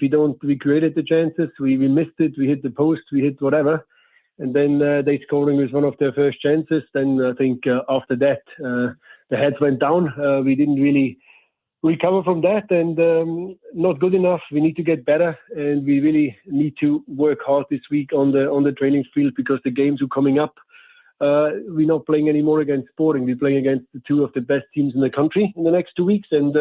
Speaker 28: created the chances, we missed it, we hit the post, we hit whatever. And then they scoring was one of their first chances. Then I think after that, the heads went down. We didn't really recover from that, and not good enough. We need to get better, and we really need to work hard this week on the training field because the games are coming up. We're not playing anymore against Sporting. We're playing against the two of the best teams in the country in the next 2 weeks. And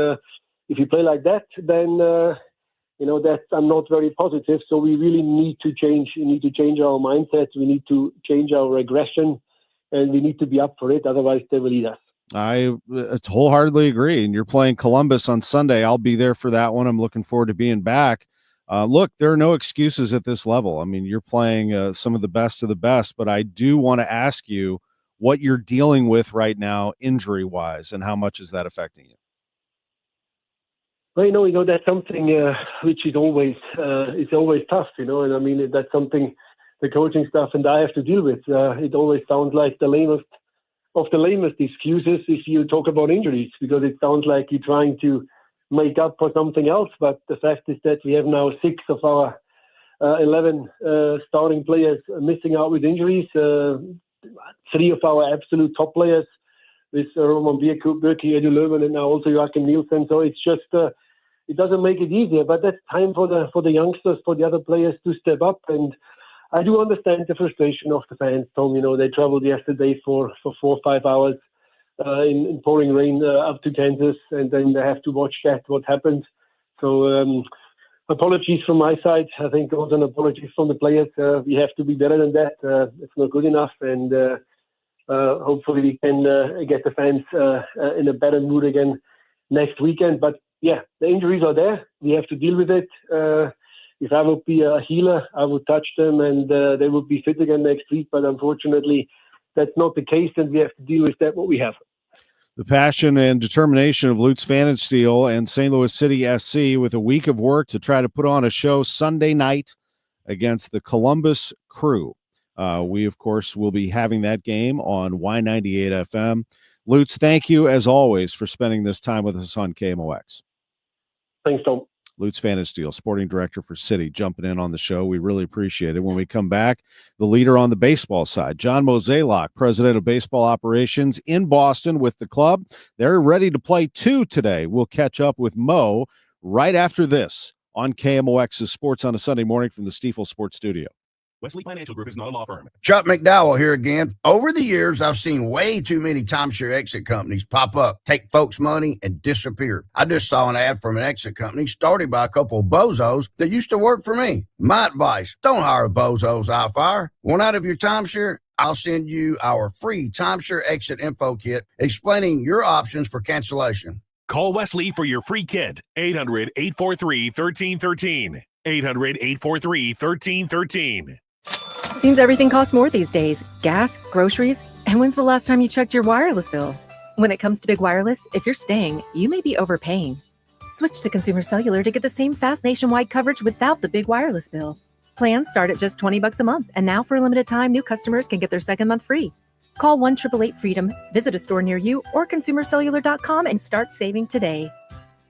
Speaker 28: if you play like that, then that I'm not very positive. So we really need to change. We need to change our mindset. We need to change our aggression, and we need to be up for it. Otherwise, they will eat us.
Speaker 2: I wholeheartedly agree. And you're playing Columbus on Sunday. I'll be there for that one. I'm looking forward to being back. Look, there are no excuses at this level. I mean, you're playing some of the best, but I do want to ask you what you're dealing with right now, injury-wise, and how much is that affecting you?
Speaker 28: Well, that's something which is always tough, and I mean, that's something the coaching staff and I have to deal with. It always sounds like the lamest of the lamest excuses if you talk about injuries, because it sounds like you're trying to make up for something else. But the fact is that we have now 6 of our 11 starting players missing out with injuries. 3 of our absolute top players with Roman Bürki, Edu Löwen, and now also Joachim Nielsen. So it's just it doesn't make it easier, but that's time for the youngsters, for the other players to step up. And I do understand the frustration of the fans, Tom. They traveled yesterday for 4 or 5 hours in pouring rain up to Kansas, and then they have to watch what happened. So apologies from my side. I think also an apology from the players. We have to be better than that. It's not good enough, and hopefully we can get the fans in a better mood again next weekend. But yeah, the injuries are there. We have to deal with it. If I would be a healer, I would touch them and they would be fit again next week. But unfortunately, that's not the case, and we have to deal with that what we have.
Speaker 2: The passion and determination of Lutz Pfannenstiel and St. Louis City SC with a week of work to try to put on a show Sunday night against the Columbus Crew. We, of course, will be having that game on Y98 FM. Lutz, thank you, as always, for spending this time with us on KMOX.
Speaker 28: Thanks, Tom.
Speaker 2: Lutz Pfannenstiel, sporting director for City, jumping in on the show. We really appreciate it. When we come back, the leader on the baseball side, John Mozeliak, president of baseball operations in Boston with the club. They're ready to play 2 today. We'll catch up with Mo right after this on KMOX's Sports on a Sunday Morning from the Stifel Sports Studio.
Speaker 4: Wesley Financial Group is not a law firm. Chuck McDowell here again. Over the years, I've seen way too many timeshare exit companies pop up, take folks' money, and disappear. I just saw an ad from an exit company started by a couple of bozos that used to work for me. My advice, don't hire bozos I'll fire. Want out of your timeshare? I'll send you our free timeshare exit info kit explaining your options for cancellation.
Speaker 8: Call Wesley for your free kit. 800-843-1313. 800-843-1313.
Speaker 12: Seems everything costs more these days. Gas, groceries, and when's the last time you checked your wireless bill? When it comes to big wireless, if you're staying, you may be overpaying. Switch to Consumer Cellular to get the same fast nationwide coverage without the big wireless bill. Plans start at just $20 a month, and now for a limited time, new customers can get their second month free. Call 1-888-FREEDOM, visit a store near you, or consumercellular.com and start saving today.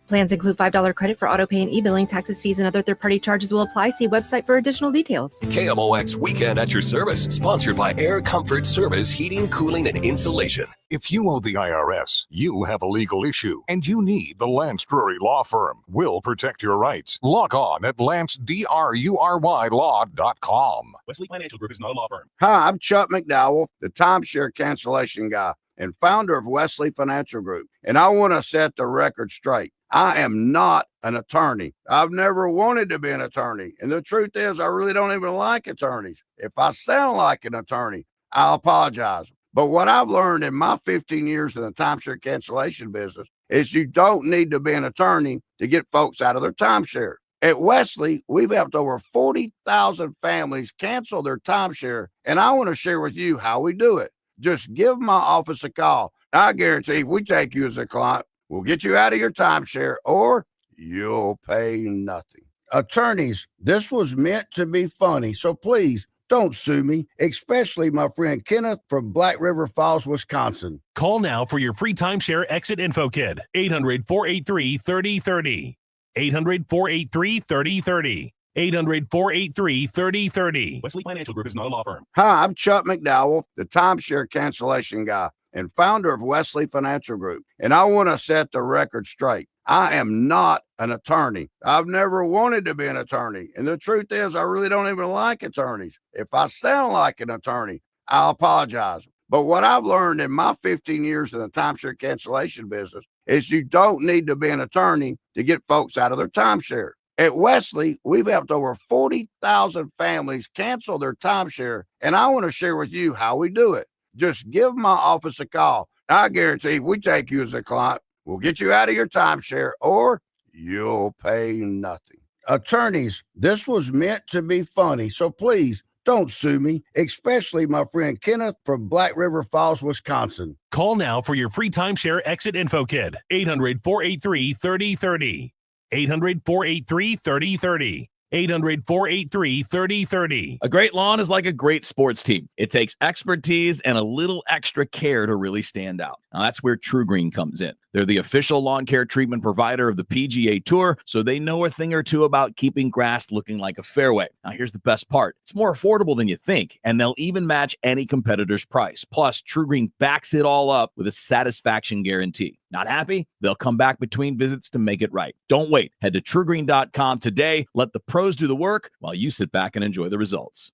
Speaker 12: Plans include $5 credit for auto pay and e-billing. Taxes, fees, and other third-party charges will apply. See website for additional details.
Speaker 1: KMOX Weekend at your service, sponsored by Air Comfort Service Heating, Cooling, and Insulation.
Speaker 13: If you owe the IRS, you have a legal issue, and you need the Lance Drury Law Firm. We'll protect your rights. Log on at lancedrurylaw.com.
Speaker 4: Wesley Financial Group is not a law firm. Hi, I'm Chuck McDowell, the timeshare cancellation guy and founder of Wesley Financial Group. And I want to set the record straight. I am not an attorney. I've never wanted to be an attorney. And the truth is, I really don't even like attorneys. If I sound like an attorney, I'll apologize. But what I've learned in my 15 years in the timeshare cancellation business is you don't need to be an attorney to get folks out of their timeshare. At Wesley, we've helped over 40,000 families cancel their timeshare, and I want to share with you how we do it. Just give my office a call. I guarantee if we take you as a client, we'll get you out of your timeshare or you'll pay nothing. Attorneys, this was meant to be funny, so please don't sue me, especially my friend Kenneth from Black River Falls, Wisconsin.
Speaker 13: Call now for your free timeshare exit info kit. 800-483-3030. 800-483-3030. 800-483-3030.
Speaker 4: Wesley Financial Group is not a law firm. Hi, I'm Chuck McDowell, the timeshare cancellation guy and founder of Wesley Financial Group. And I want to set the record straight. I am not an attorney. I've never wanted to be an attorney. And the truth is, I really don't even like attorneys. If I sound like an attorney, I'll apologize. But what I've learned in my 15 years in the timeshare cancellation business is you don't need to be an attorney to get folks out of their timeshare. At Wesley, we've helped over 40,000 families cancel their timeshare, and I want to share with you how we do it. Just give my office a call. I guarantee if we take you as a client, we'll get you out of your timeshare or you'll pay nothing. Attorneys, this was meant to be funny, so please don't sue me, especially my friend Kenneth from Black River Falls, Wisconsin.
Speaker 13: Call now for your free timeshare exit info kit. 800-483-3030. 800-483-3030.
Speaker 8: 800-483-3030.
Speaker 14: A great lawn is like a great sports team. It takes expertise and a little extra care to really stand out. Now, that's where True Green comes in. They're the official lawn care treatment provider of the PGA Tour, so they know a thing or two about keeping grass looking like a fairway. Now, here's the best part. It's more affordable than you think, and they'll even match any competitor's price. Plus, True Green backs it all up with a satisfaction guarantee. Not happy? They'll come back between visits to make it right. Don't wait. Head to TrueGreen.com today. Let the pros do the work while you sit back and enjoy the results.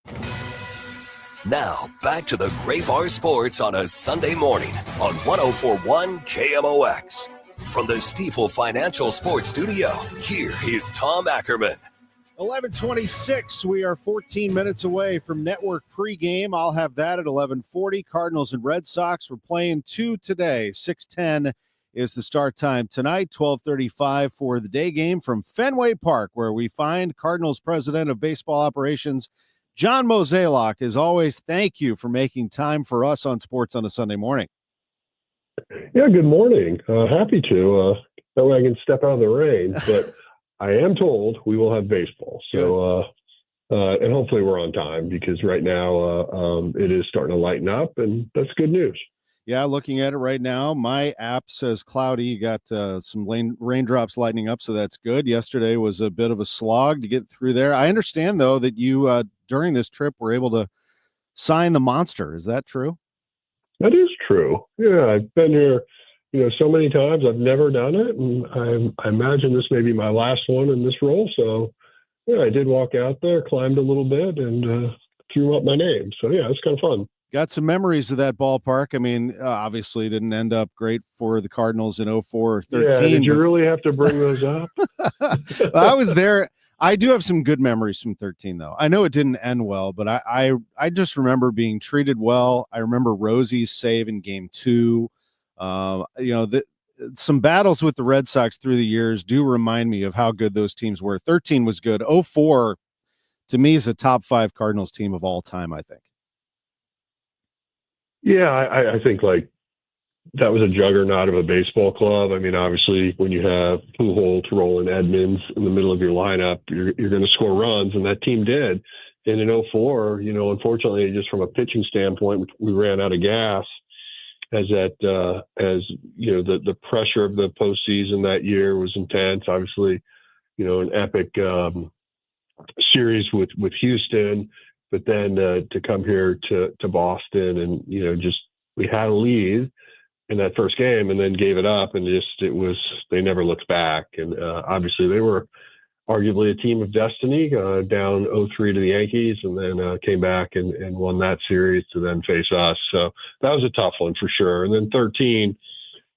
Speaker 1: Now, back to the Gray Bar Sports on a Sunday morning on 104.1 KMOX. From the Stifel Financial Sports Studio, here is Tom Ackerman.
Speaker 2: 11:26. We are 14 minutes away from network pregame. I'll have that at 11:40. Cardinals and Red Sox. We're playing 2 today. 6:10 is the start time tonight. 12:35 for the day game from Fenway Park, where we find Cardinals President of Baseball Operations, John Mozeliak. As always, thank you for making time for us on Sports on a Sunday morning.
Speaker 15: Yeah, good morning. Happy to. That way I can step out of the rain. But I am told we will have baseball. So, and hopefully we're on time, because right now it is starting to lighten up, and that's good news.
Speaker 2: Yeah, looking at it right now, my app says cloudy. You got some raindrops lightening up, so that's good. Yesterday was a bit of a slog to get through there. I understand, though, that you, during this trip, were able to sign the monster. Is that true?
Speaker 15: That is true. Yeah, I've been here, so many times. I've never done it, and I imagine this may be my last one in this role. So, yeah, I did walk out there, climbed a little bit, and threw up my name. So, yeah, it's kind of fun.
Speaker 2: Got some memories of that ballpark. I mean, obviously it didn't end up great for the Cardinals in 04 or 13.
Speaker 15: Yeah, did you really have to bring those up?
Speaker 2: I was there. I do have some good memories from 13, though. I know it didn't end well, but I just remember being treated well. I remember Rosie's save in Game 2. Some battles with the Red Sox through the years do remind me of how good those teams were. 13 was good. 04, to me, is a top 5 Cardinals team of all time, I think.
Speaker 15: Yeah, I think that was a juggernaut of a baseball club. I mean, obviously, when you have Pujols, Roland, Edmonds in the middle of your lineup, you're going to score runs, and that team did. And in 04, unfortunately, just from a pitching standpoint, we ran out of gas. The pressure of the postseason that year was intense. Obviously, an epic series with Houston. But then to come here to Boston and, we had a lead in that first game and then gave it up, and they never looked back. And obviously they were arguably a team of destiny, down 0-3 to the Yankees, and then came back and won that series to then face us. So that was a tough one for sure. And then 13,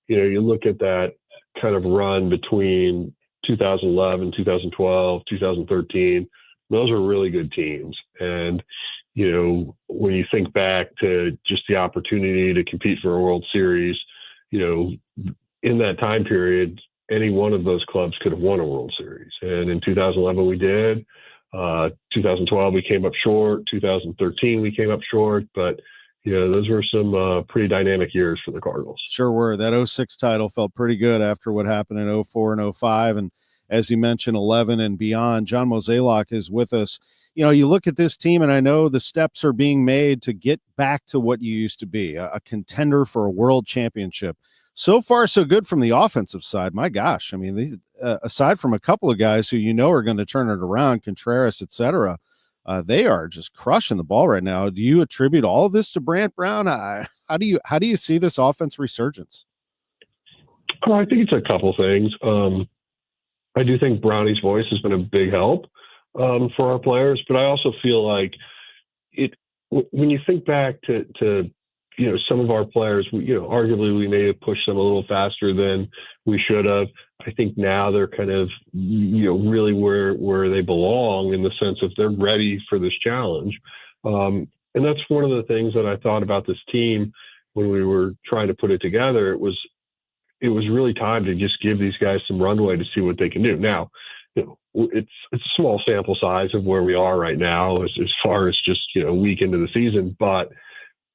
Speaker 15: you look at that kind of run between 2011, 2012, 2013, those are really good teams. And, when you think back to just the opportunity to compete for a World Series, in that time period, any one of those clubs could have won a World Series. And in 2011, we did. 2012, we came up short. 2013, we came up short. But, those were some pretty dynamic years for the Cardinals.
Speaker 2: Sure were. That 06 title felt pretty good after what happened in 04 and 05. And as you mentioned, 11 and beyond. John Mozeliak is with us. You look at this team, and I know the steps are being made to get back to what you used to be, a contender for a world championship. So far, so good from the offensive side. My gosh. I mean, aside from a couple of guys who are going to turn it around, Contreras, et cetera, they are just crushing the ball right now. Do you attribute all of this to Brant Brown? How do you see this offense resurgence?
Speaker 15: I think it's a couple things. I do think Brownie's voice has been a big help for our players, but I also feel like when you think back to some of our players, arguably we may have pushed them a little faster than we should have. I think now they're kind of really where they belong, in the sense of they're ready for this challenge. And that's one of the things that I thought about this team when we were trying to put it together. It was really time to just give these guys some runway to see what they can do. Now, it's a small sample size of where we are right now as far as just a week into the season, but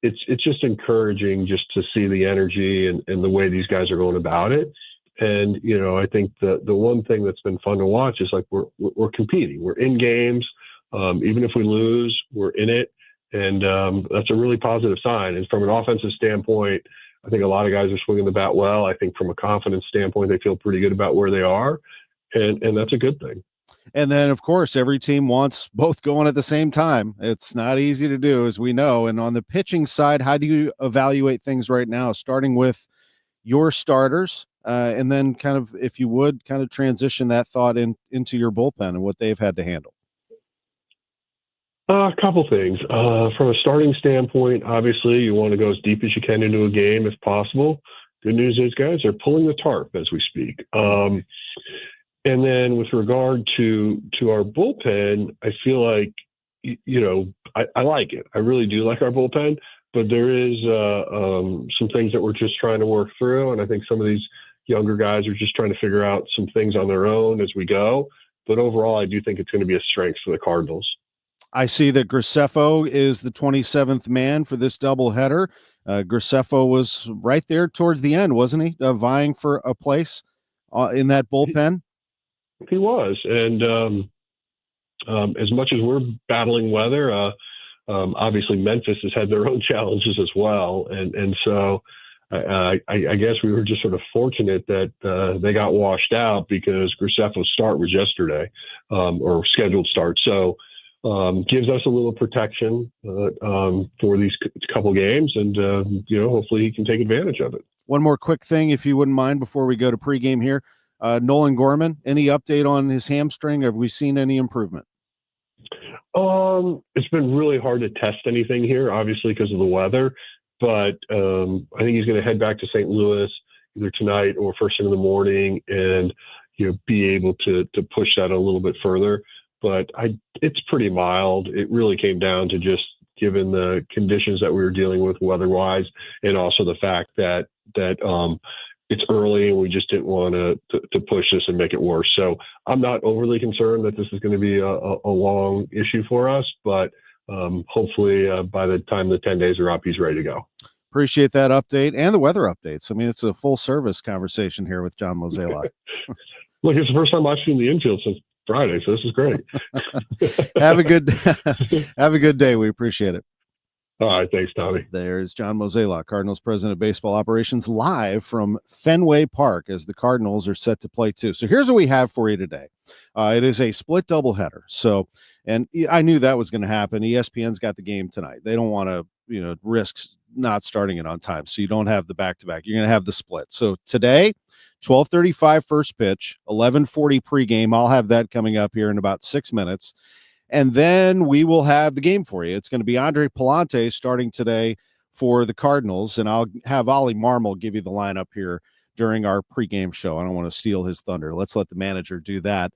Speaker 15: it's just encouraging just to see the energy and the way these guys are going about it. And, I think the one thing that's been fun to watch is like we're competing. We're in games. Even if we lose, we're in it. And that's a really positive sign. And from an offensive standpoint, I think a lot of guys are swinging the bat well. I think from a confidence standpoint, they feel pretty good about where they are. And that's a good thing.
Speaker 2: And then, of course, every team wants both going at the same time. It's not easy to do, as we know. And on the pitching side, how do you evaluate things right now, starting with your starters, and then kind of, if you would, kind of transition that thought into your bullpen and what they've had to handle?
Speaker 15: A couple things. From a starting standpoint, obviously, you want to go as deep as you can into a game if possible. Good news is, guys are pulling the tarp as we speak. And then with regard to our bullpen, I feel like, I like it. I really do like our bullpen, but there is some things that we're just trying to work through. And I think some of these younger guys are just trying to figure out some things on their own as we go. But overall, I do think it's going to be a strength for the Cardinals.
Speaker 2: I see that Graceffo is the 27th man for this doubleheader. Graceffo was right there towards the end, wasn't he? Vying for a place in that bullpen.
Speaker 15: He was. And as much as we're battling weather, obviously Memphis has had their own challenges as well. And so I guess we were just sort of fortunate that they got washed out because Graceffo's start was yesterday, or scheduled start. So gives us a little protection for these couple games, and hopefully he can take advantage of it. One more quick thing, if you wouldn't mind, before we go to pregame here. Nolan Gorman, any update on his hamstring? Have we seen any improvement? It's been really hard to test anything here, obviously because of the weather. But I think he's going to head back to St. Louis either tonight or first thing in the morning, and be able to push that a little bit further. But it's pretty mild. It really came down to just given the conditions that we were dealing with weather-wise, and also the fact that it's early and we just didn't want to push this and make it worse. So I'm not overly concerned that this is going to be a long issue for us, but hopefully by the time the 10 days are up, he's ready to go. Appreciate that update and the weather updates. I mean, it's a full service conversation here with John Mozeliak. Look, it's the first time I've seen the infield since Friday, so this is great. Have a good day. We appreciate it. All right, thanks, Tommy. There's John Mozeliak, Cardinals president of baseball operations, live from Fenway Park as the Cardinals are set to play too. So here's what we have for you today. It is a split doubleheader. So, and I knew that was going to happen. ESPN's got the game tonight. They don't want to, risk not starting it on time. So you don't have the back-to-back. You're going to have the split. So today, 12:35 first pitch, 11:40 pregame. I'll have that coming up here in about 6 minutes. And then we will have the game for you. It's going to be Andre Palante starting today for the Cardinals, and I'll have Ollie Marmol give you the lineup here during our pregame show. I don't want to steal his thunder. Let's let the manager do that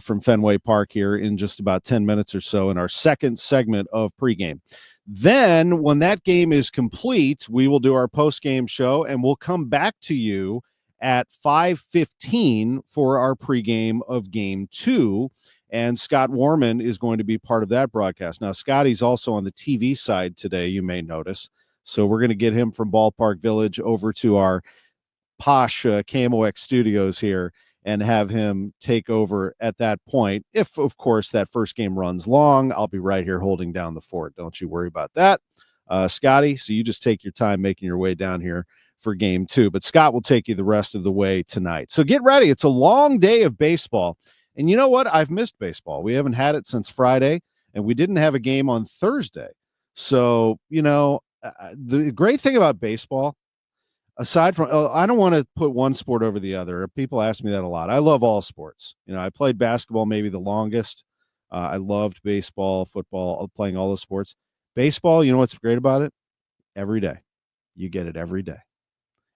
Speaker 15: from Fenway Park here in just about 10 minutes or so in our second segment of pregame. Then when that game is complete, we will do our postgame show, and we'll come back to you at 5:15 for our pregame of Game 2. And Scott Warman is going to be part of that broadcast. Now, Scotty's also on the TV side today, you may notice. So we're going to get him from Ballpark Village over to our posh KMOX studios here and have him take over at that point. If, of course, that first game runs long, I'll be right here holding down the fort. Don't you worry about that, Scotty. So you just take your time making your way down here for Game 2. But Scott will take you the rest of the way tonight. So get ready. It's a long day of baseball. And you know what? I've missed baseball. We haven't had it since Friday, and we didn't have a game on Thursday. So, the great thing about baseball, aside from, I don't want to put one sport over the other. People ask me that a lot. I love all sports. I played basketball maybe the longest. I loved baseball, football, playing all the sports. Baseball, you know what's great about it? Every day. You get it every day.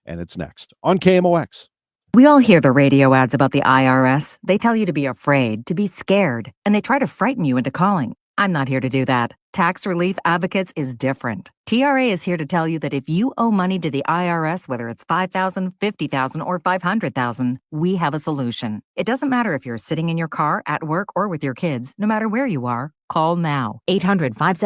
Speaker 15: And it's next on KMOX.
Speaker 3: We all hear the radio ads about the IRS. They tell you to be afraid, to be scared, and they try to frighten you into calling. I'm not here to do that. Tax Relief Advocates is different. TRA is here to tell you that if you owe money to the IRS, whether it's $5,000, $50,000, or $500,000, we have a solution. It doesn't matter if you're sitting in your car, at work, or with your kids. No matter where you are, call now. 800-570